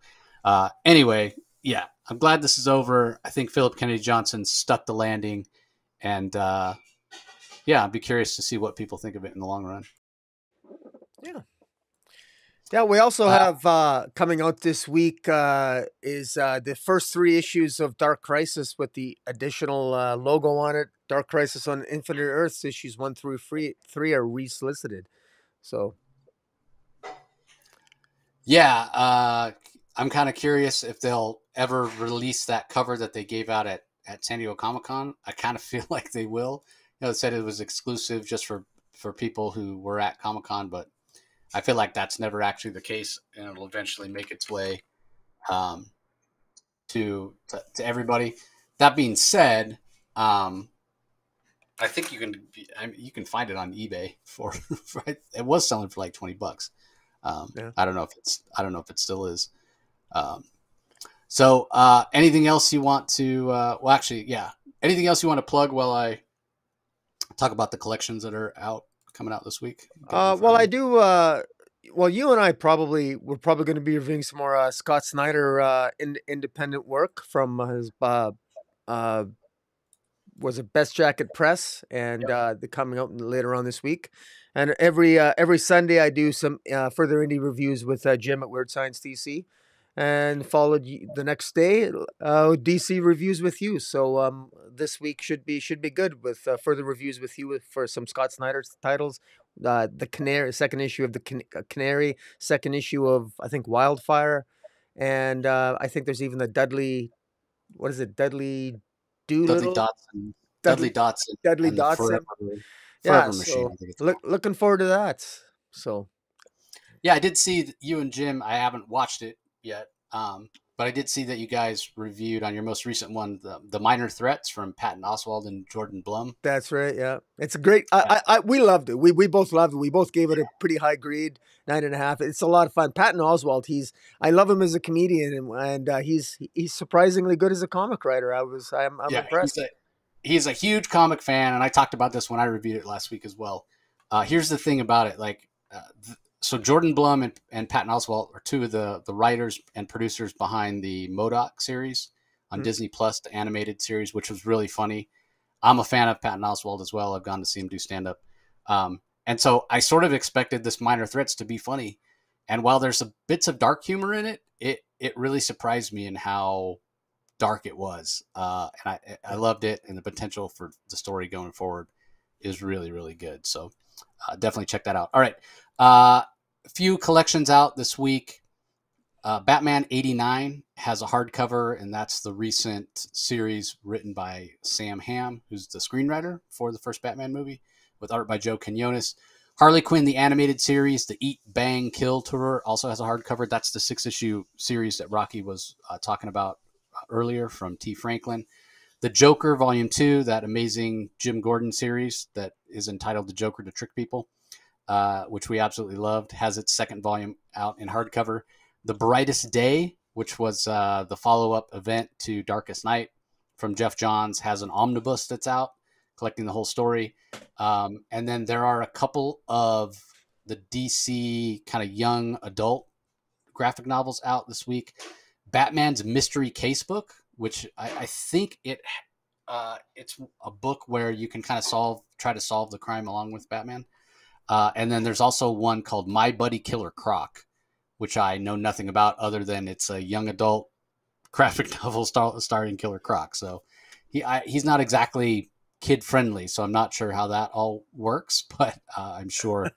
anyway, yeah, I'm glad this is over. I think Philip Kennedy Johnson stuck the landing. And yeah, I'd be curious to see what people think of it in the long run. Yeah. Yeah, we also have coming out this week is the first 3 issues of Dark Crisis with the additional logo on it. Dark Crisis on Infinite Earths issues 1 through 3 are resolicited. So, yeah, I'm kind of curious if they'll ever release that cover that they gave out at San Diego Comic-Con. I kind of feel like they will. You know, it said it was exclusive just for people who were at Comic-Con, but I feel like that's never actually the case, and it'll eventually make its way to everybody. That being said, I think you can find it on eBay for it was selling for like $20. I don't know if it still is. So anything else you want to? Anything else you want to plug while I talk about the collections that are coming out this week? Well, I do. Well, you and we're probably going to be reviewing some more Scott Snyder independent work from his was it Best Jacket Press, and they're coming out later on this week. And every Sunday I do some further indie reviews with Jim at Weird Science DC, and followed the next day DC reviews with you. So this week should be good with further reviews with you for some Scott Snyder titles. The Canary, second issue of the Canary, second issue of, I think, Wildfire, and I think there's even the Dudley. What is it? Dudley Doolittle? Dudley Dotson. Dudley Dotson. Forever Machine. I think it's looking forward to that. So, yeah, I did see you and Jim. I haven't watched it yet, but I did see that you guys reviewed on your most recent one the Minor Threats from Patton Oswalt and Jordan Blum. That's right. Yeah, it's a great. We loved it. We both loved it. We both gave it a pretty high grade, 9.5. It's a lot of fun. Patton Oswalt. I love him as a comedian, and he's surprisingly good as a comic writer. I'm impressed. He's a huge comic fan, and I talked about this when I reviewed it last week as well. Here's the thing about it, so Jordan Blum and Patton Oswalt are two of the writers and producers behind the MODOK series on Disney Plus, the animated series, which was really funny. I'm a fan of Patton Oswalt as well. I've gone to see him do stand-up. And so I sort of expected this Minor Threats to be funny. And while there's bits of dark humor in it, it really surprised me in how dark it was. And I loved it, and the potential for the story going forward is really, really good. So definitely check that out. All right. A few collections out this week. Batman 89 has a hardcover, and that's the recent series written by Sam Hamm, who's the screenwriter for the first Batman movie, with art by Joe Quinones. Harley Quinn, the animated series, the Eat, Bang, Kill tour, also has a hardcover. That's the 6-issue series that Rocky was talking about earlier from T. Franklin. The Joker, Volume 2, that amazing Jim Gordon series that is entitled The Joker to Trick People, which we absolutely loved, has its second volume out in hardcover. The Brightest Day, which was the follow-up event to Darkest Night from Jeff Johns, has an omnibus that's out, collecting the whole story. And then there are a couple of the DC kind of young adult graphic novels out this week. Batman's Mystery Casebook, which I think it's a book where you can kind of try to solve the crime along with Batman. And then there's also one called My Buddy Killer Croc, which I know nothing about other than it's a young adult graphic novel starring Killer Croc. So he's not exactly kid friendly, so I'm not sure how that all works, but I'm sure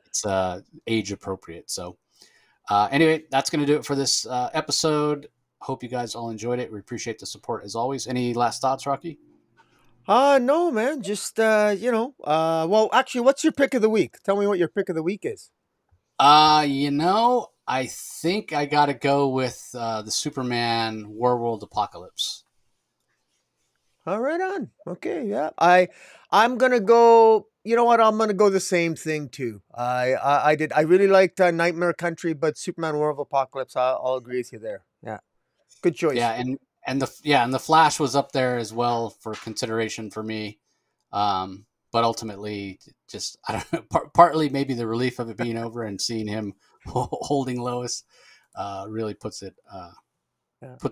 it's age appropriate. So anyway, that's going to do it for this episode. Hope you guys all enjoyed it. We appreciate the support as always. Any last thoughts, Rocky? No, man. Just well, actually, what's your pick of the week? Tell me what your pick of the week is. I think I got to go with the Superman Warworld Apocalypse. All right, on. Okay, yeah. I'm gonna go. You know what? I'm gonna go the same thing too. I did. I really liked Nightmare Country, but Superman War of Apocalypse. I'll agree with you there. Yeah, good choice. Yeah, and the Flash was up there as well for consideration for me. But ultimately, just I don't know. Partly maybe the relief of it being over and seeing him holding Lois really puts it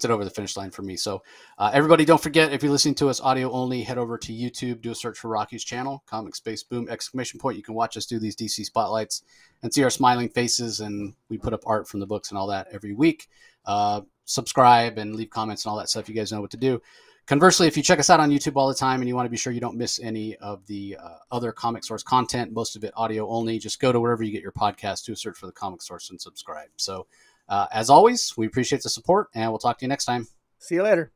over the finish line for me. So everybody, don't forget, if you're listening to us audio only, head over to YouTube, do a search for Rocky's channel, Comic Space Boom ! You can watch us do these DC spotlights and see our smiling faces, and we put up art from the books and all that every week. Subscribe and leave comments and all that stuff. You guys know what to do. Conversely, if you check us out on YouTube all the time and you want to be sure you don't miss any of the other Comic Source content, most of it audio only, just go to wherever you get your podcast, do a search for the Comic Source, and subscribe. So as always, we appreciate the support, and we'll talk to you next time. See you later.